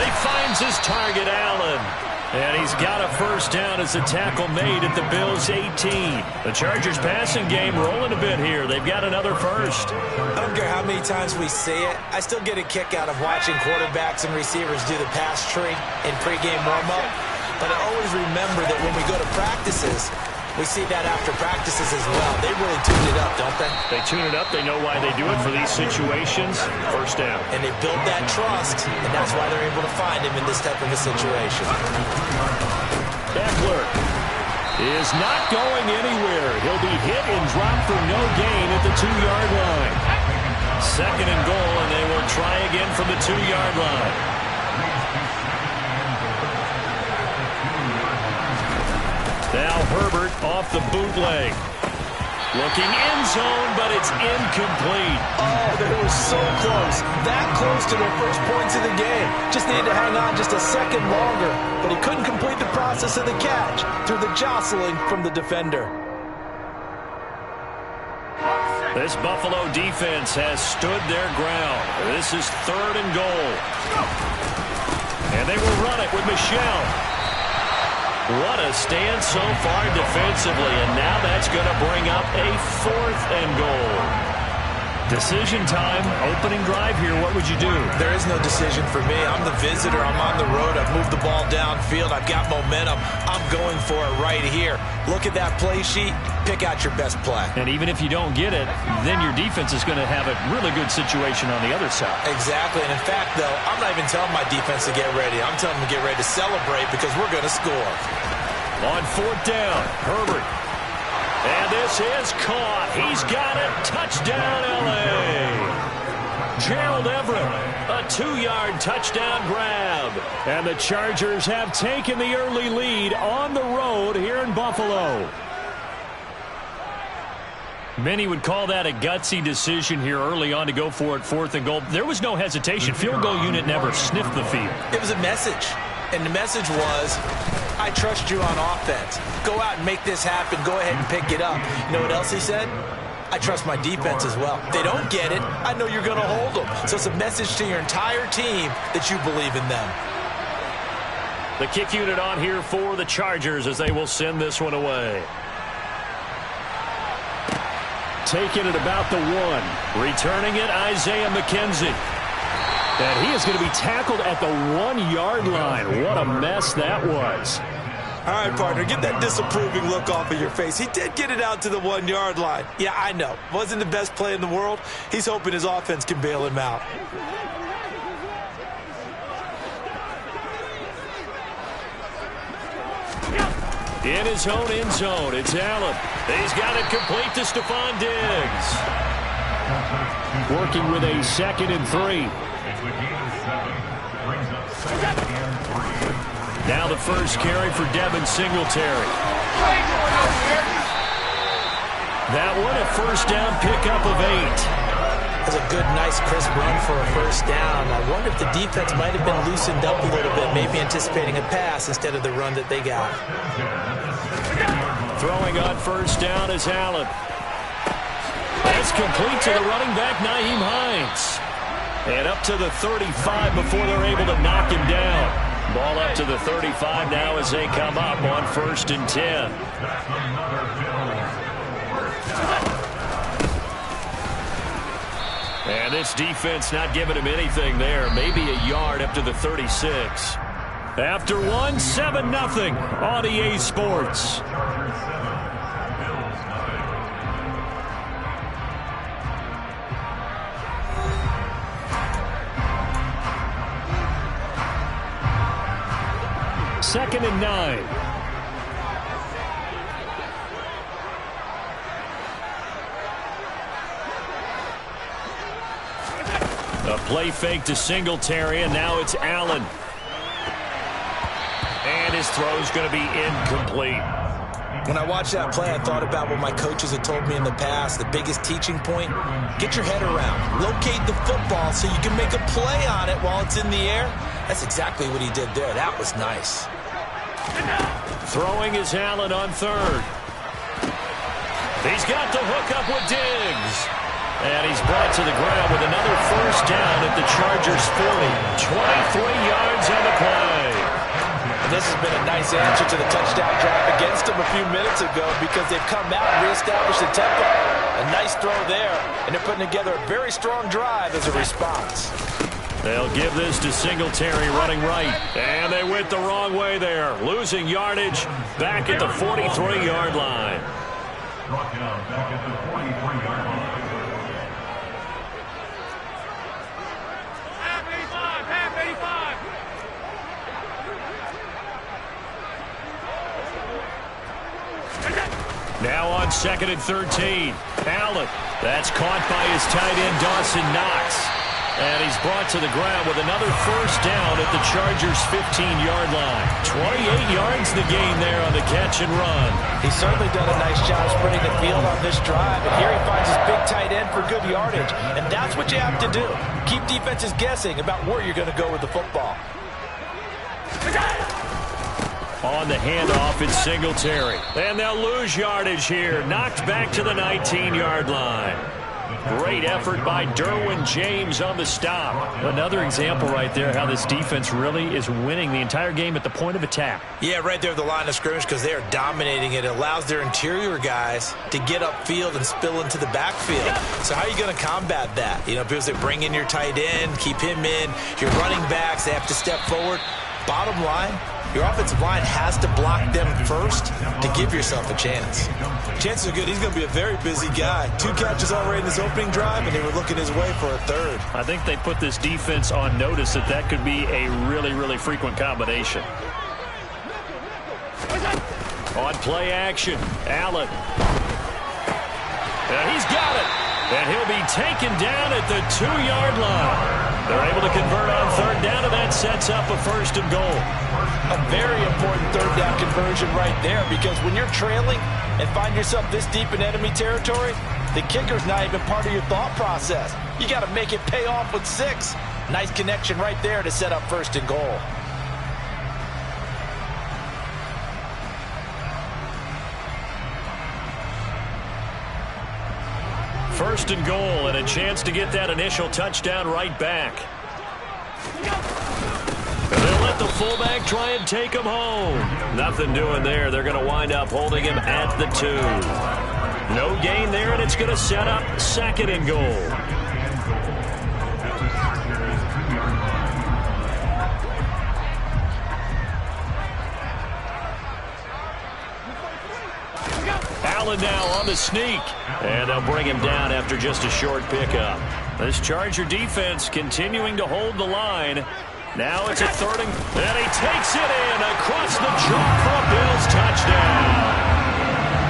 He finds his target, Allen. And he's got a first down as a tackle made at the Bills' 18. The Chargers' passing game rolling a bit here. They've got another first. I don't care how many times we say it. I still get a kick out of watching quarterbacks and receivers do the pass tree in pregame warm-up. But I always remember that when we go to practices, we see that after practices as well. They really tune it up, don't they? They tune it up. They know why they do it for these situations. First down. And they build that trust, and that's why they're able to find him in this type of a situation. Eckler is not going anywhere. He'll be hit and dropped for no gain at the 2-yard line. 2nd and goal, and they will try again from the 2-yard line. Now Herbert off the bootleg. Looking end zone, but it's incomplete. Oh, they were so close. That close to their first points of the game. Just needed to hang on just a second longer. But he couldn't complete the process of the catch through the jostling from the defender. This Buffalo defense has stood their ground. This is 3rd and goal. And they will run it with Michel. What a stand so far defensively, and now that's going to bring up a 4th and goal. Decision time, opening drive here. What would you do? There is no decision for me. I'm the visitor. I'm on the road. I've moved the ball downfield. I've got momentum. I'm going for it right here. Look at that play sheet. Pick out your best play. And even if you don't get it, then your defense is going to have a really good situation on the other side. Exactly. And in fact, though, I'm not even telling my defense to get ready. I'm telling them to get ready to celebrate because we're going to score. On 4th down, Herbert. And this is caught. He's got it. Touchdown, L.A. Gerald Everett, a 2-yard touchdown grab. And the Chargers have taken the early lead on the road here in Buffalo. Many would call that a gutsy decision here early on to go for it 4th and goal. There was no hesitation. Field goal unit never sniffed the field. It was a message. And the message was, I trust you on offense. Go out and make this happen. Go ahead and pick it up. You know what else he said? I trust my defense as well. If they don't get it, I know you're going to hold them. So it's a message to your entire team that you believe in them. The kick unit on here for the Chargers as they will send this one away. Taking it about the 1. Returning it, Isaiah McKenzie. And he is going to be tackled at the 1-yard line. What a mess that was. All right, partner, get that disapproving look off of your face. He did get it out to the 1-yard line. Yeah, I know. Wasn't the best play in the world. He's hoping his offense can bail him out. In his own end zone, it's Allen. He's got it complete to Stephon Diggs. Working with a 2nd and 3. Now the first carry for Devin Singletary. That one a first down pickup of 8. That's a good, nice, crisp run for a first down. I wonder if the defense might have been loosened up a little bit, maybe anticipating a pass instead of the run that they got. Throwing on first down is Allen. That's complete to the running back, Nyheim Hines. And up to the 35 before they're able to knock him down. Ball up to the 35 now as they come up on 1st and 10. And this defense not giving him anything there. Maybe a yard up to the 36. After 7-0 on EA Sports. Second and 9. A play fake to Singletary, and now it's Allen. And his throw's going to be incomplete. When I watched that play, I thought about what my coaches had told me in the past. The biggest teaching point, get your head around. Locate the football so you can make a play on it while it's in the air. That's exactly what he did there. That was nice. Throwing is Allen on 3rd. He's got the hook up with Diggs. And he's brought to the ground with another first down at the Chargers 40. 23 yards on the play. And this has been a nice answer to the touchdown drive against them a few minutes ago because they've come out and reestablished the tempo. A nice throw there, and they're putting together a very strong drive as a response. They'll give this to Singletary running right. And they went the wrong way there. Losing yardage back at the 43-yard line. Brought down back at the 43-yard line. Now on 2nd and 13. Allen. That's caught by his tight end, Dawson Knox. And he's brought to the ground with another first down at the Chargers' 15-yard line. 28 yards the gain there on the catch and run. He's certainly done a nice job spreading the field on this drive. And here he finds his big tight end for good yardage. And that's what you have to do. Keep defenses guessing about where you're going to go with the football. On the handoff, it's Singletary. And they'll lose yardage here. Knocked back to the 19-yard line. Great effort by Derwin James on the stop. Another example right there how this defense really is winning the entire game at the point of attack. Yeah, right there at the line of scrimmage because they are dominating it. It allows their interior guys to get upfield and spill into the backfield. So how are you going to combat that? You know, because they bring in your tight end, keep him in. Your running backs, they have to step forward. Bottom line, your offensive line has to block them first to give yourself a chance. Chances are good. He's going to be a very busy guy. 2 catches already in this opening drive, and they were looking his way for a 3rd. I think they put this defense on notice that could be a really, really frequent combination. On play action, Allen. And he's got it. And he'll be taken down at the 2-yard line. They're able to convert on 3rd down, and that sets up a 1st and goal. A very important 3rd down conversion right there because when you're trailing and find yourself this deep in enemy territory, the kicker's not even part of your thought process. You got to make it pay off with 6. Nice connection right there to set up 1st and goal. First and goal, and a chance to get that initial touchdown right back. And they'll let the fullback try and take him home. Nothing doing there. They're going to wind up holding him at the 2. No gain there, and it's going to set up 2nd and goal. Allen now on the sneak. And they'll bring him down after just a short pickup. This Charger defense continuing to hold the line. Now it's a third and he takes it in across the chalk for a Bills touchdown.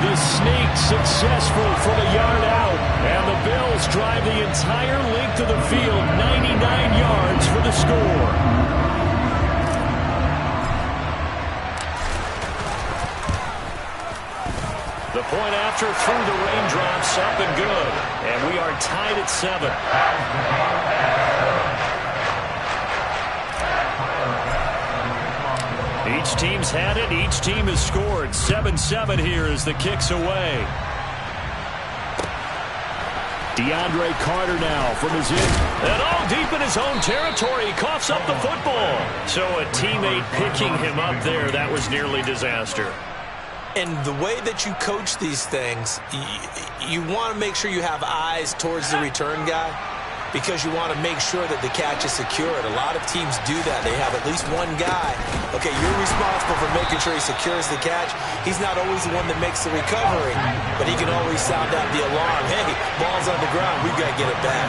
The sneak successful from a yard out. And the Bills drive the entire length of the field, 99 yards for the score. The point after through the raindrops, up and good. And we are tied at 7. Each team's had it. Each team has scored. 7-7 here as the kick's away. DeAndre Carter now from his in. And all deep in his own territory. He coughs up the football. So a teammate picking him up there, that was nearly disaster. And the way that you coach these things, you want to make sure you have eyes towards the return guy because you want to make sure that the catch is secured. A lot of teams do that. They have at least one guy. Okay, you're responsible for making sure he secures the catch. He's not always the one that makes the recovery, but he can always sound out the alarm. Hey, ball's on the ground. We've got to get it back.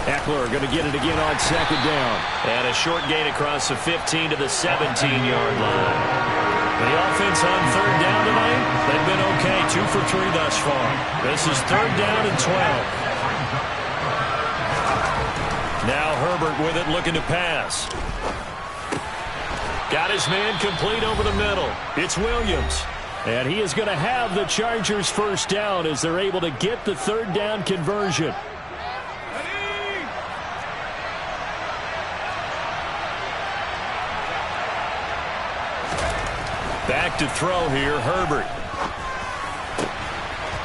Eckler going to get it again on second down. And a short gain across the 15 to the 17-yard line. The offense on third down tonight, they've been okay, 2 for 3 thus far. This is third down and 12. Now Herbert with it, looking to pass. Got his man complete over the middle. It's Williams. And he is going to have the Chargers first down as they're able to get the third down conversion. Back to throw here, Herbert.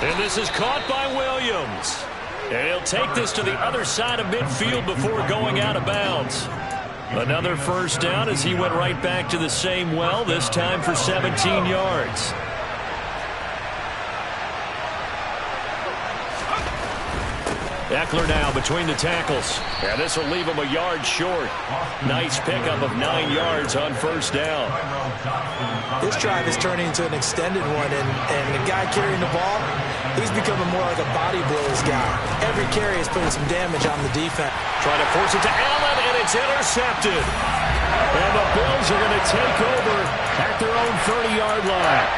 And this is caught by Williams. And he'll take this to the other side of midfield before going out of bounds. Another first down as he went right back to the same well, this time for 17 yards. Eckler now between the tackles. And this will leave him a yard short. Nice pickup of 9 yards on first down. This drive is turning into an extended one, and the guy carrying the ball, he's becoming more like a body blows guy. Every carry is putting some damage on the defense. Trying to force it to Allen, and it's intercepted. And the Bills are going to take over at their own 30-yard line.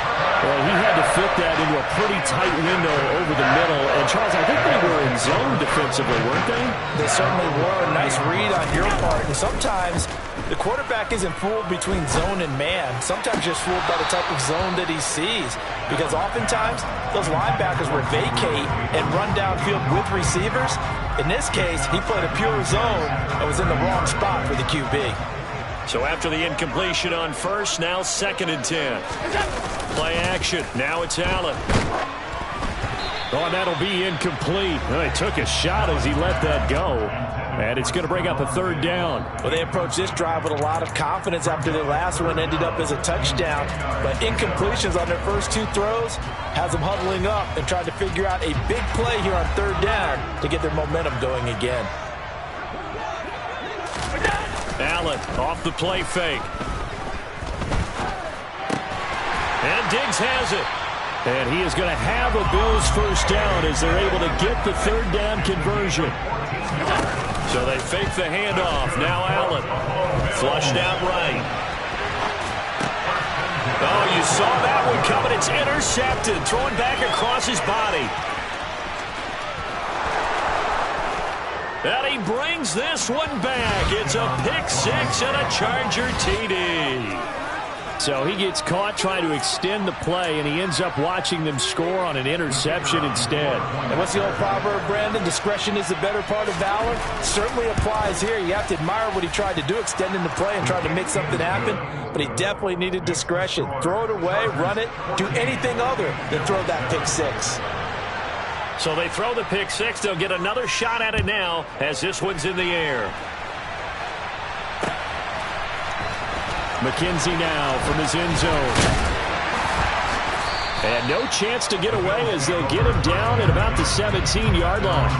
Well, he had to fit that into a pretty tight window over the middle. And, Charles, I think they were in zone defensively, weren't they? They certainly were. Nice read on your part. And sometimes the quarterback isn't fooled between zone and man. Sometimes just fooled by the type of zone that he sees. Because oftentimes, those linebackers will vacate and run downfield with receivers. In this case, he played a pure zone and was in the wrong spot for the QB. So after the incompletion on first, now 2nd and 10. Play action. Now it's Allen. Oh, and that'll be incomplete. Well, he took a shot as he let that go. And it's going to bring up a third down. Well, they approached this drive with a lot of confidence after their last one ended up as a touchdown. But incompletions on their first 2 throws has them huddling up and trying to figure out a big play here on third down to get their momentum going again. Allen off the play fake. And Diggs has it. And he is going to have a Bills first down as they're able to get the third down conversion. So they fake the handoff. Now Allen. Flushed out right. Oh, you saw that one coming. It's intercepted. Throwing back across his body. And he brings this one back. It's a pick 6 and a Charger TD. So he gets caught trying to extend the play, and he ends up watching them score on an interception instead. And what's the old proverb, Brandon? Discretion is the better part of valor. Certainly applies here. You have to admire what he tried to do, extending the play and trying to make something happen. But he definitely needed discretion. Throw it away, run it, do anything other than throw that pick 6. So they throw the pick 6. They'll get another shot at it now as this one's in the air. McKenzie now from his end zone. And no chance to get away as they'll get him down at about the 17-yard line.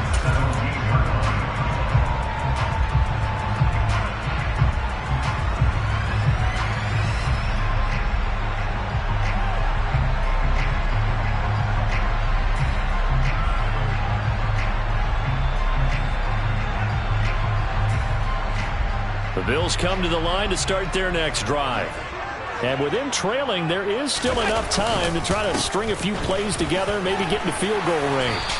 Bills come to the line to start their next drive. And with them trailing, there is still enough time to try to string a few plays together, maybe get into field goal range.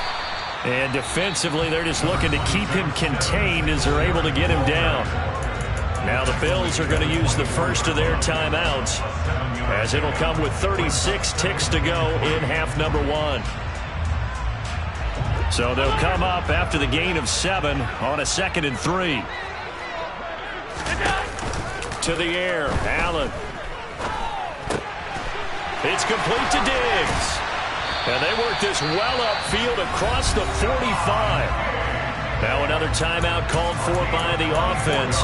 And defensively, they're just looking to keep him contained as they're able to get him down. Now the Bills are going to use the first of their timeouts, as it'll come with 36 ticks to go in half number 1. So they'll come up after the gain of 7 on a 2nd and 3. To the air, Allen. It's complete to Diggs. And they work this well upfield across the 45. Now another timeout called for by the offense.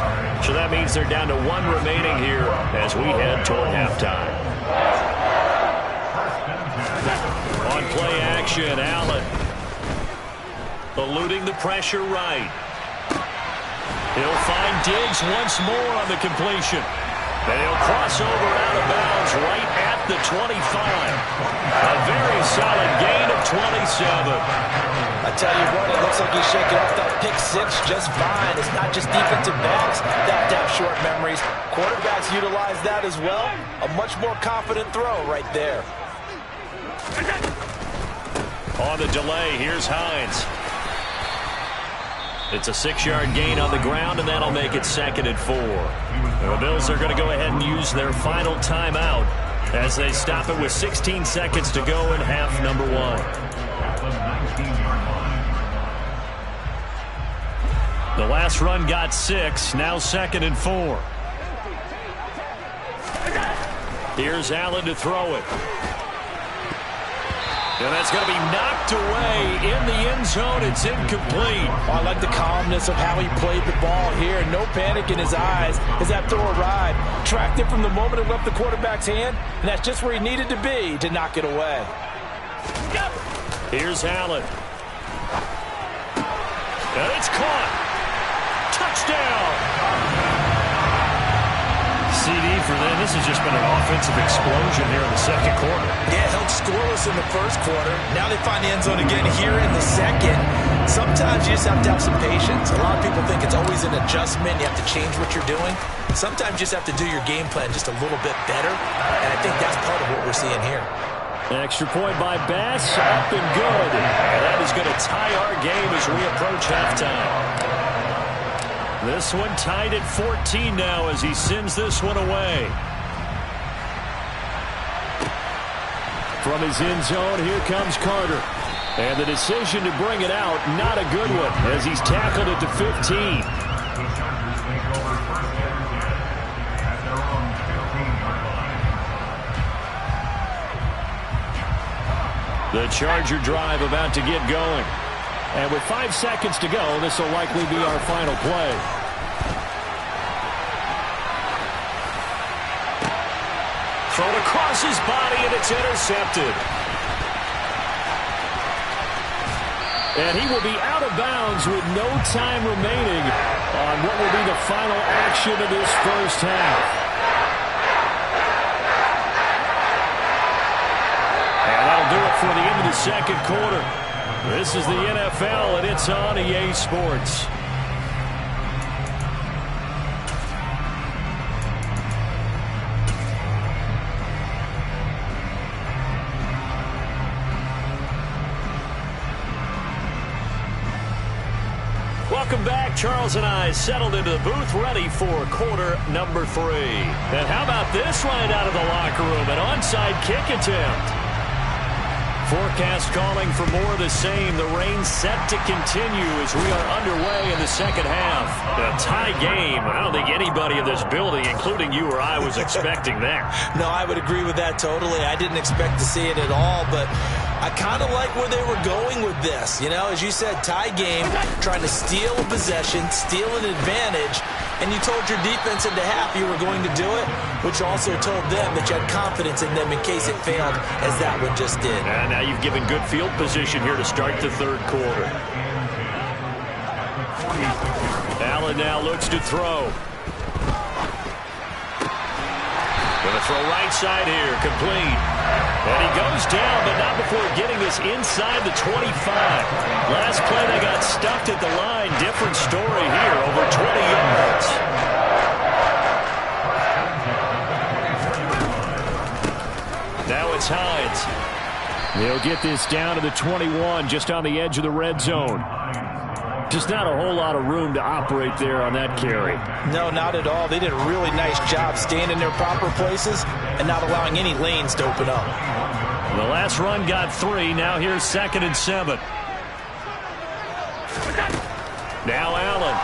So that means they're down to 1 remaining here as we head toward halftime. On play action, Allen. Eluding the pressure right. He'll find Diggs once more on the completion. And he'll cross over out of bounds right at the 25. A very solid gain of 27. I tell you what, it looks like he's shaking off that pick 6 just fine. It's not just defensive backs that have short memories. Quarterbacks utilize that as well. A much more confident throw right there. On the delay, here's Hines. It's a 6-yard gain on the ground, and that'll make it 2nd and 4. The Bills are going to go ahead and use their final timeout as they stop it with 16 seconds to go in half number 1. The last run got 6, now 2nd and 4. Here's Allen to throw it. And that's going to be knocked away in the end zone. It's incomplete. Oh, I like the calmness of how he played the ball here. No panic in his eyes as that throw arrived. Tracked it from the moment it left the quarterback's hand, and that's just where he needed to be to knock it away. Here's Allen. And it's caught. Touchdown. CD for them. This has just been an offensive explosion here in the 2nd quarter. Yeah, held scoreless in the 1st quarter. Now they find the end zone again here in the 2nd. Sometimes you just have to have some patience. A lot of people think it's always an adjustment. You have to change what you're doing. Sometimes you just have to do your game plan just a little bit better. And I think that's part of what we're seeing here. An extra point by Bass, up and good. And that is going to tie our game as we approach halftime. This one tied at 14 now as he sends this one away. From his end zone, here comes Carter. And the decision to bring it out, not a good one, as he's tackled at the 15. The Charger drive about to get going. And with 5 seconds to go, this will likely be our final play. Thrown across his body, and it's intercepted. And he will be out of bounds with no time remaining on what will be the final action of this first half. And that'll do it for the end of the 2nd quarter. This is the NFL, and it's on EA Sports. Welcome back. Charles and I settled into the booth ready for quarter number 3. And how about this right out of the locker room? An onside kick attempt. Forecast calling for more of the same. The rain set to continue as we are underway in the 2nd half. A tie game. I don't think anybody in this building, including you or I, was expecting that. No, I would agree with that totally. I didn't expect to see it at all, but I kind of like where they were going with this. You know, as you said, tie game, trying to steal a possession, steal an advantage, and you told your defense into half you were going to do it, which also told them that you had confidence in them in case it failed, as that one just did. And now you've given good field position here to start the 3rd quarter. Allen now looks to throw. Going to throw right side here, complete. And he goes down, but not before getting this inside the 25. Last play, they got stuffed at the line. Different story here, over 20 yards. it's Hines. They'll get this down to the 21, just on the edge of the red zone. Just not a whole lot of room to operate there on that carry. No, not at all. They did a really nice job staying in their proper places and not allowing any lanes to open up. The last run got 3. Now here's 2nd and 7. Now Allen.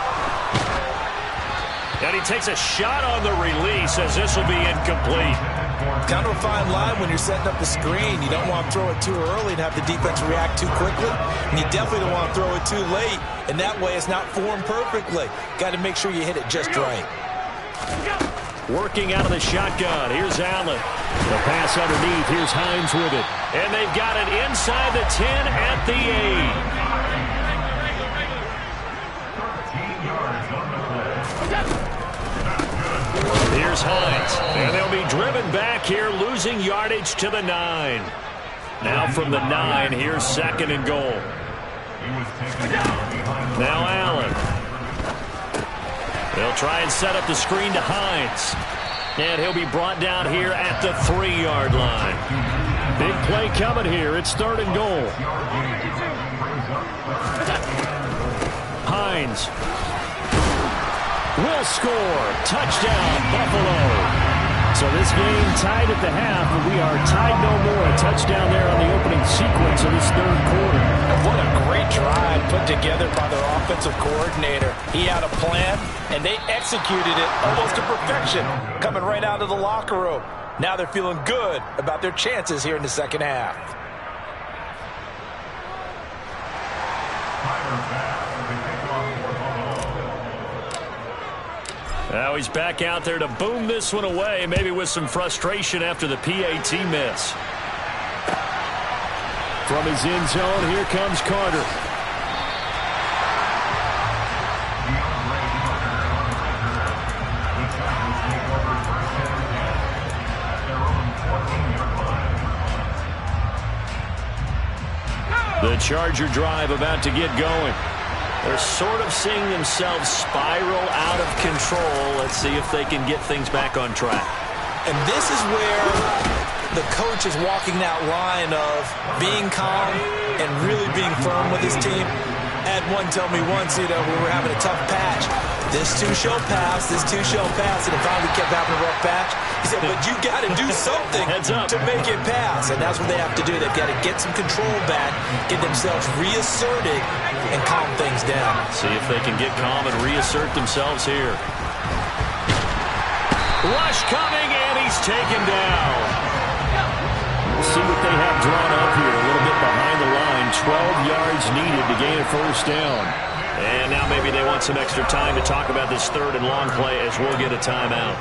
And he takes a shot on the release as this will be incomplete. Kind of a fine line when you're setting up the screen. You don't want to throw it too early and have the defense react too quickly. And you definitely don't want to throw it too late. And that way it's not formed perfectly. Got to make sure you hit it just right. Working out of the shotgun. Here's Allen. The pass underneath. Here's Hines with it. And they've got it inside the 10 at the 8. Here's Hines. And they'll be driven back here, losing yardage to the 9. Now from the 9, here's 2nd and goal. Now Allen. They'll try and set up the screen to Hines. And he'll be brought down here at the 3-yard line. Big play coming here. It's 3rd and goal. Hines will score. Touchdown, Buffalo. So this game tied at the half, but we are tied no more. A touchdown there on the opening sequence of this 3rd quarter. What a great drive put together by their offensive coordinator. He had a plan, and they executed it almost to perfection, coming right out of the locker room. Now they're feeling good about their chances here in the 2nd half. Now he's back out there to boom this one away, maybe with some frustration after the PAT miss. From his end zone, here comes Carter. The Charger drive about to get going. They're sort of seeing themselves spiral out of control. Let's see if they can get things back on track. And this is where the coach is walking that line of being calm and really being firm with his team. I had one tell me once, we were having a tough patch. This too shall pass, this too shall pass. And it finally kept having a rough patch. He said, but you got to do something to make it pass. And that's what they have to do. They've got to get some control back, get themselves reasserted, and calm things down. See if they can get calm and reassert themselves here. Rush coming, and he's taken down. We'll see what they have drawn up here. A little bit behind the line. 12 yards needed to gain a 1st down. And now maybe they want some extra time to talk about this 3rd and long play as we'll get a timeout.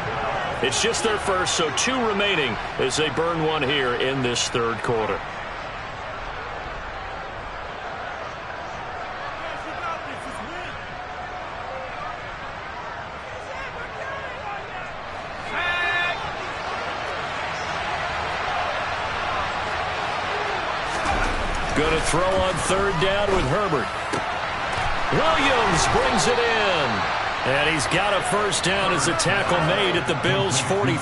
It's just their first, so 2 remaining as they burn one here in this 3rd quarter. Going to throw on 3rd down with Herbert. Williams brings it in. And he's got a 1st down as a tackle made at the Bills' 43.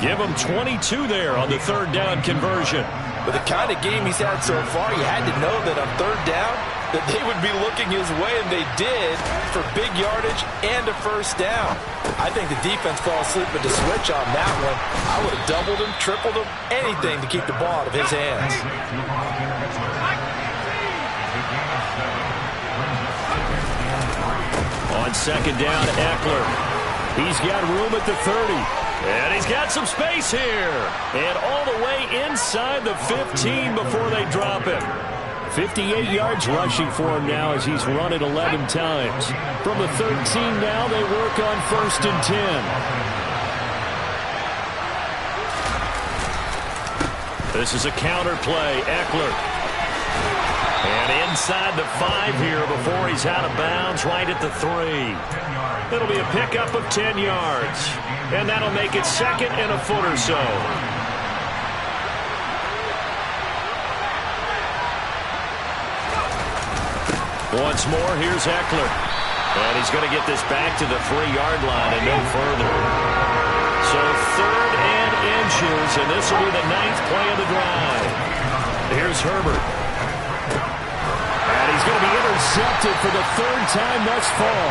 Give him 22 there on the 3rd down conversion. With the kind of game he's had so far, you had to know that on 3rd down that they would be looking his way, and they did, for big yardage and a 1st down. I think the defense fell asleep at the switch on that one. I would have doubled him, tripled him, anything to keep the ball out of his hands. On 2nd down, Eckler. He's got room at the 30. And he's got some space here. And all the way inside the 15 before they drop him. 58 yards rushing for him now as he's run it 11 times. From the 13 now, they work on 1st and 10. This is a counter play. Eckler. And inside the 5 here before he's out of bounds, right at the 3. It'll be a pickup of 10 yards. And that'll make it 2nd and a foot or so. Once more, here's Eckler. And he's going to get this back to the 3-yard line and no further. So 3rd and inches and this will be the 9th play of the drive. Here's Herbert. And he's going to be intercepted for the 3rd time thus far.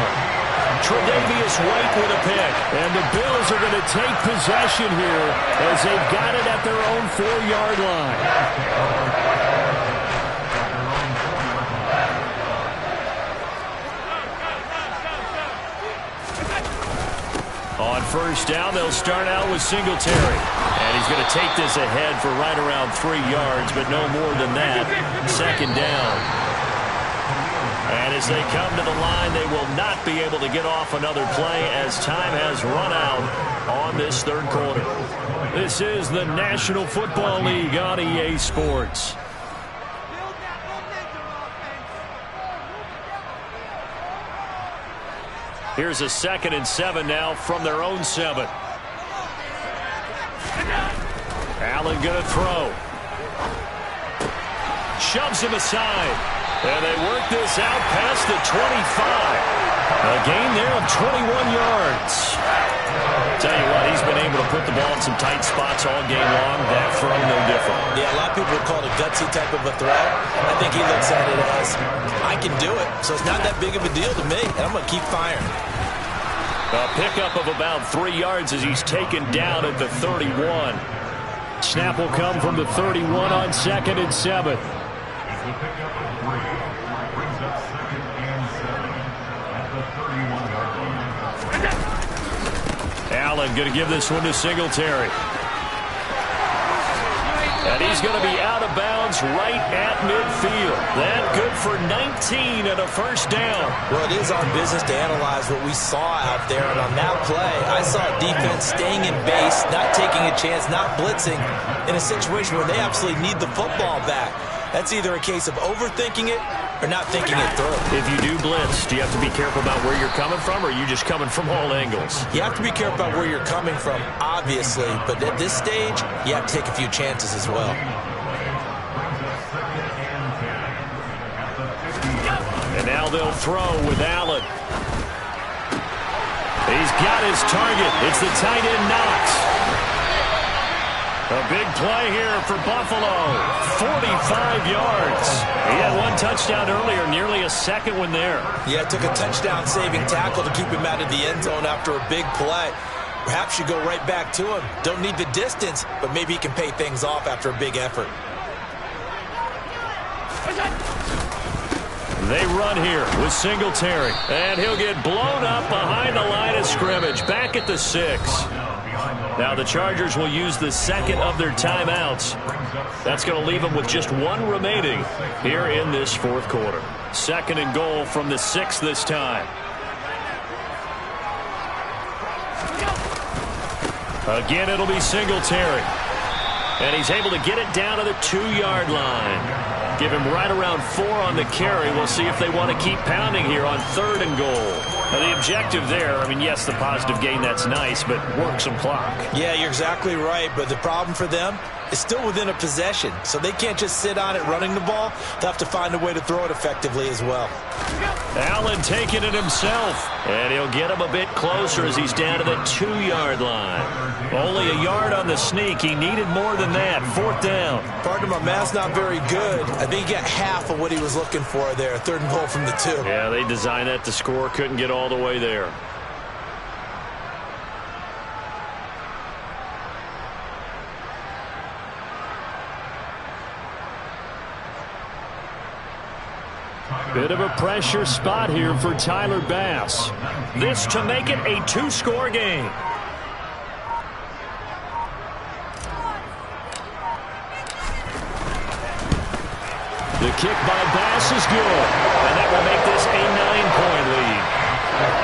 Tre'Davious White with a pick. And the Bills are going to take possession here as they've got it at their own 4-yard line. On first down, they'll start out with Singletary. And he's going to take this ahead for right around 3 yards, but no more than that. 2nd down. And as they come to the line, they will not be able to get off another play as time has run out on this 3rd quarter. This is the National Football League on EA Sports. Here's a 2nd and 7 now from their own 7. Allen going to throw. Shoves him aside. And they work this out past the 25. A gain there of 21 yards. Tell you what, he's been able to put the ball in some tight spots all game long. That throw, no different. Yeah, a lot of people would call it a gutsy type of a throw. I think he looks at it as, I can do it, so it's not that big of a deal to me, and I'm going to keep firing. A pickup of about 3 yards as he's taken down at the 31. Snap will come from the 31 on 2nd and 7. Allen going to give this one to Singletary. And he's going to be out of bounds right at midfield. That good for 19 and a 1st down. Well, it is our business to analyze what we saw out there. And on that play, I saw defense staying in base, not taking a chance, not blitzing in a situation where they absolutely need the football back. That's either a case of overthinking it or not thinking it through. If you do blitz, do you have to be careful about where you're coming from, or are you just coming from all angles? You have to be careful about where you're coming from, obviously. But at this stage, you have to take a few chances as well. And now they'll throw with Allen. He's got his target. It's the tight end Knox. A big play here for Buffalo. 45 yards. He had 1 touchdown earlier, nearly a 2nd one there. Yeah, it took a touchdown-saving tackle to keep him out of the end zone after a big play. Perhaps you go right back to him. Don't need the distance, but maybe he can pay things off after a big effort. They run here with Singletary. And he'll get blown up behind the line of scrimmage. Back at the 6. Now the Chargers will use the 2nd of their timeouts. That's going to leave them with just 1 remaining here in this 4th quarter. 2nd and goal from the 6 this time. Again, it'll be Singletary. And he's able to get it down to the 2-yard line. Give him right around 4 on the carry. We'll see if they want to keep pounding here on 3rd and goal. Now, the objective there, I mean, yes, the positive gain, that's nice, but work some clock. Yeah, you're exactly right, but the problem for them is still within a possession, so they can't just sit on it running the ball. They'll have to find a way to throw it effectively as well. Allen taking it himself, and he'll get him a bit closer as he's down to the 2-yard line. Only a yard on the sneak. He needed more than that. 4th down. Pardon my math's not very good. I think he got half of what he was looking for there. 3rd and goal from the 2. Yeah, they designed that to score. Couldn't get all the way there. Bit of a pressure spot here for Tyler Bass. This to make it a 2-score game. The kick by Bass is good. And that will make this a 9-point lead.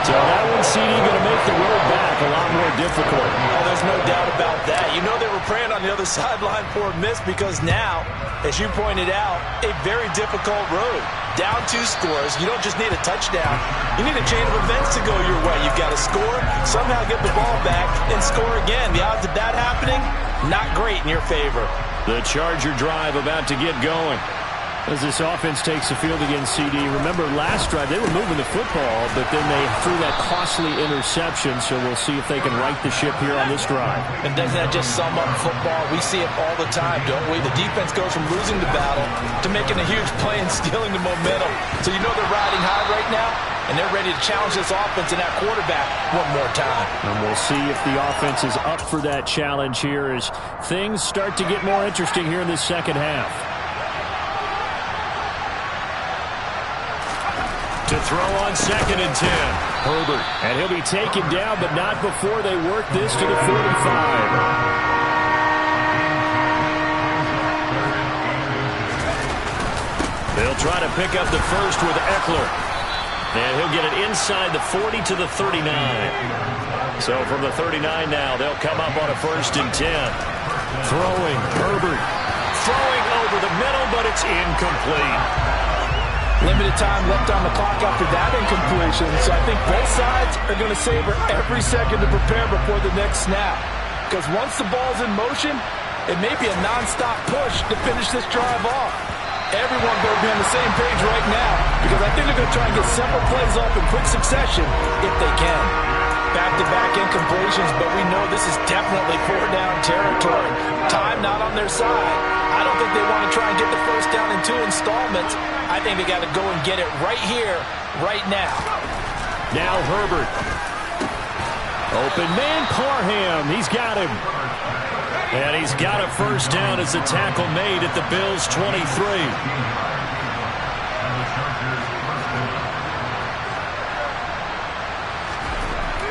So that one, CD, going to make the road back a lot more difficult. Oh, there's no doubt about that. You know they were praying on the other sideline for a miss because now, as you pointed out, a very difficult road. Down 2 scores. You don't just need a touchdown. You need a chain of events to go your way. You've got to score, somehow get the ball back, and score again. The odds of that happening, not great in your favor. The Charger drive about to get going. As this offense takes the field against CD, remember last drive they were moving the football, but then they threw that costly interception, so we'll see if they can right the ship here on this drive. And doesn't that just sum up football? We see it all the time, don't we? The defense goes from losing the battle to making a huge play and stealing the momentum. So you know they're riding high right now, and they're ready to challenge this offense and that quarterback one more time. And we'll see if the offense is up for that challenge here as things start to get more interesting here in this second half. To throw on 2nd and 10. Herbert. And he'll be taken down, but not before they work this to the 45. They'll try to pick up the first with Eckler. And he'll get it inside the 40 to the 39. So from the 39 now, they'll come up on a 1st and 10. Throwing. Herbert. Throwing over the middle, but it's incomplete. Limited time left on the clock after that incompletion, so I think both sides are going to savor every second to prepare before the next snap. Because once the ball's in motion, it may be a nonstop push to finish this drive off. Everyone better be on the same page right now, because I think they're going to try and get several plays off in quick succession if they can. Back-to-back incompletions, but we know this is definitely 4-down territory. Time not on their side. I don't think they want to try and get the first down in 2 installments. I think they got to go and get it right here, right now. Now Herbert. Open man, Parham. He's got him. And he's got a first down as the tackle made at the Bills' 23.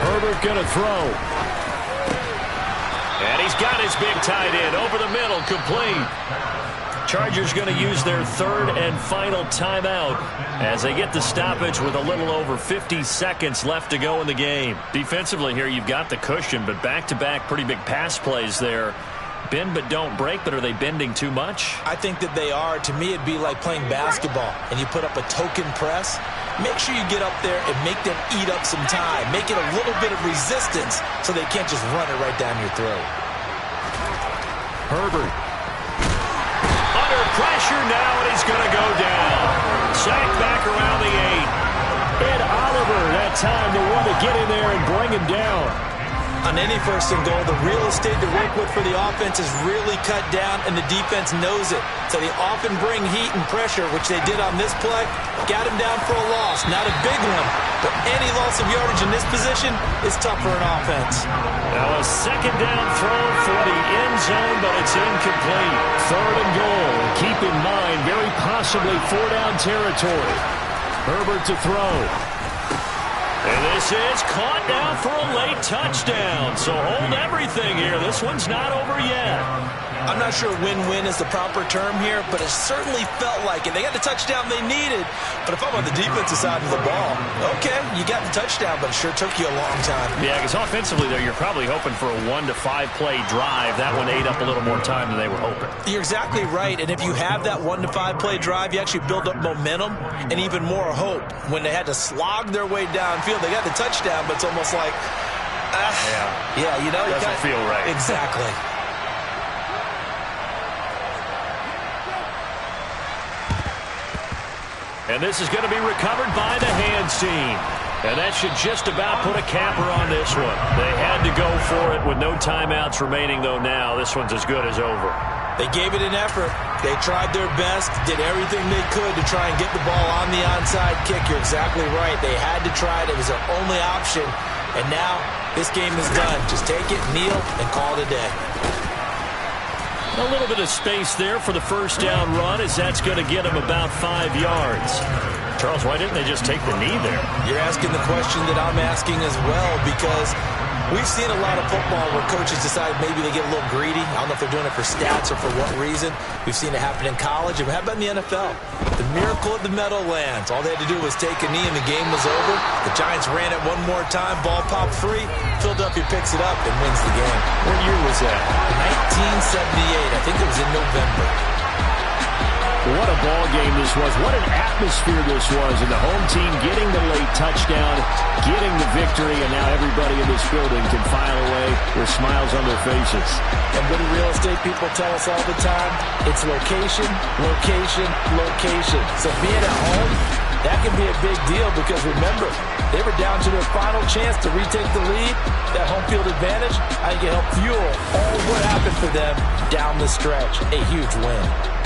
Herbert going to throw. And he's got his big tight end over the middle, complete. Chargers going to use their 3rd and final timeout as they get the stoppage with a little over 50 seconds left to go in the game. Defensively here, you've got the cushion, but back-to-back pretty big pass plays there. Bend but don't break, but are they bending too much? I think that they are. To me, it'd be like playing basketball, and you put up a token press. Make sure you get up there and make them eat up some time. Make it a little bit of resistance so they can't just run it right down your throat. Herbert. Under pressure now, and he's going to go down. Sacked back around the 8. Ed Oliver, that time the one to get in there and bring him down. On any 1st and goal, the real estate to work with for the offense is really cut down, and the defense knows it. So they often bring heat and pressure, which they did on this play. Got him down for a loss. Not a big one, but any loss of yardage in this position is tough for an offense. Now a 2nd down throw for the end zone, but it's incomplete. 3rd and goal. Keep in mind, very possibly 4-down territory. Herbert to throw. And this is caught now for a late touchdown. So hold everything here. This one's not over yet. I'm not sure win-win is the proper term here, but it certainly felt like it. They got the touchdown they needed, but if I'm on the defensive side of the ball, okay, you got the touchdown, but it sure took you a long time. Yeah, because offensively there, you're probably hoping for a 1 to 5 play drive. That one ate up a little more time than they were hoping. You're exactly right, and if you have that 1 to 5 play drive, you actually build up momentum and even more hope. When they had to slog their way downfield, they got the touchdown, but it's almost like, yeah, you know, doesn't feel right. Exactly. And this is going to be recovered by the hands team. And that should just about put a capper on this one. They had to go for it with no timeouts remaining, though now this one's as good as over. They gave it an effort. They tried their best, did everything they could to try and get the ball on the onside kick. You're exactly right. They had to try it. It was their only option. And now this game is done. Just take it, kneel, and call it a day. A little bit of space there for the first down run, as that's going to get them about 5 yards. Charles, why didn't they just take the knee there? You're asking the question that I'm asking as well, because we've seen a lot of football where coaches decide maybe they get a little greedy. I don't know if they're doing it for stats or for what reason. We've seen it happen in college. And how about in the NFL? The miracle of the Meadowlands. All they had to do was take a knee and the game was over. The Giants ran it one more time. Ball popped free. Philadelphia picks it up and wins the game. What year was that? 1978. I think it was in November. What a ball game this was. What an atmosphere this was. And the home team getting the late touchdown, getting the victory, and now everybody in this building can file away with smiles on their faces. And what do real estate people tell us all the time? It's location, location, location. So being at home, that can be a big deal because remember, they were down to their final chance to retake the lead. That home field advantage, I think it helped fuel all what happened for them down the stretch. A huge win.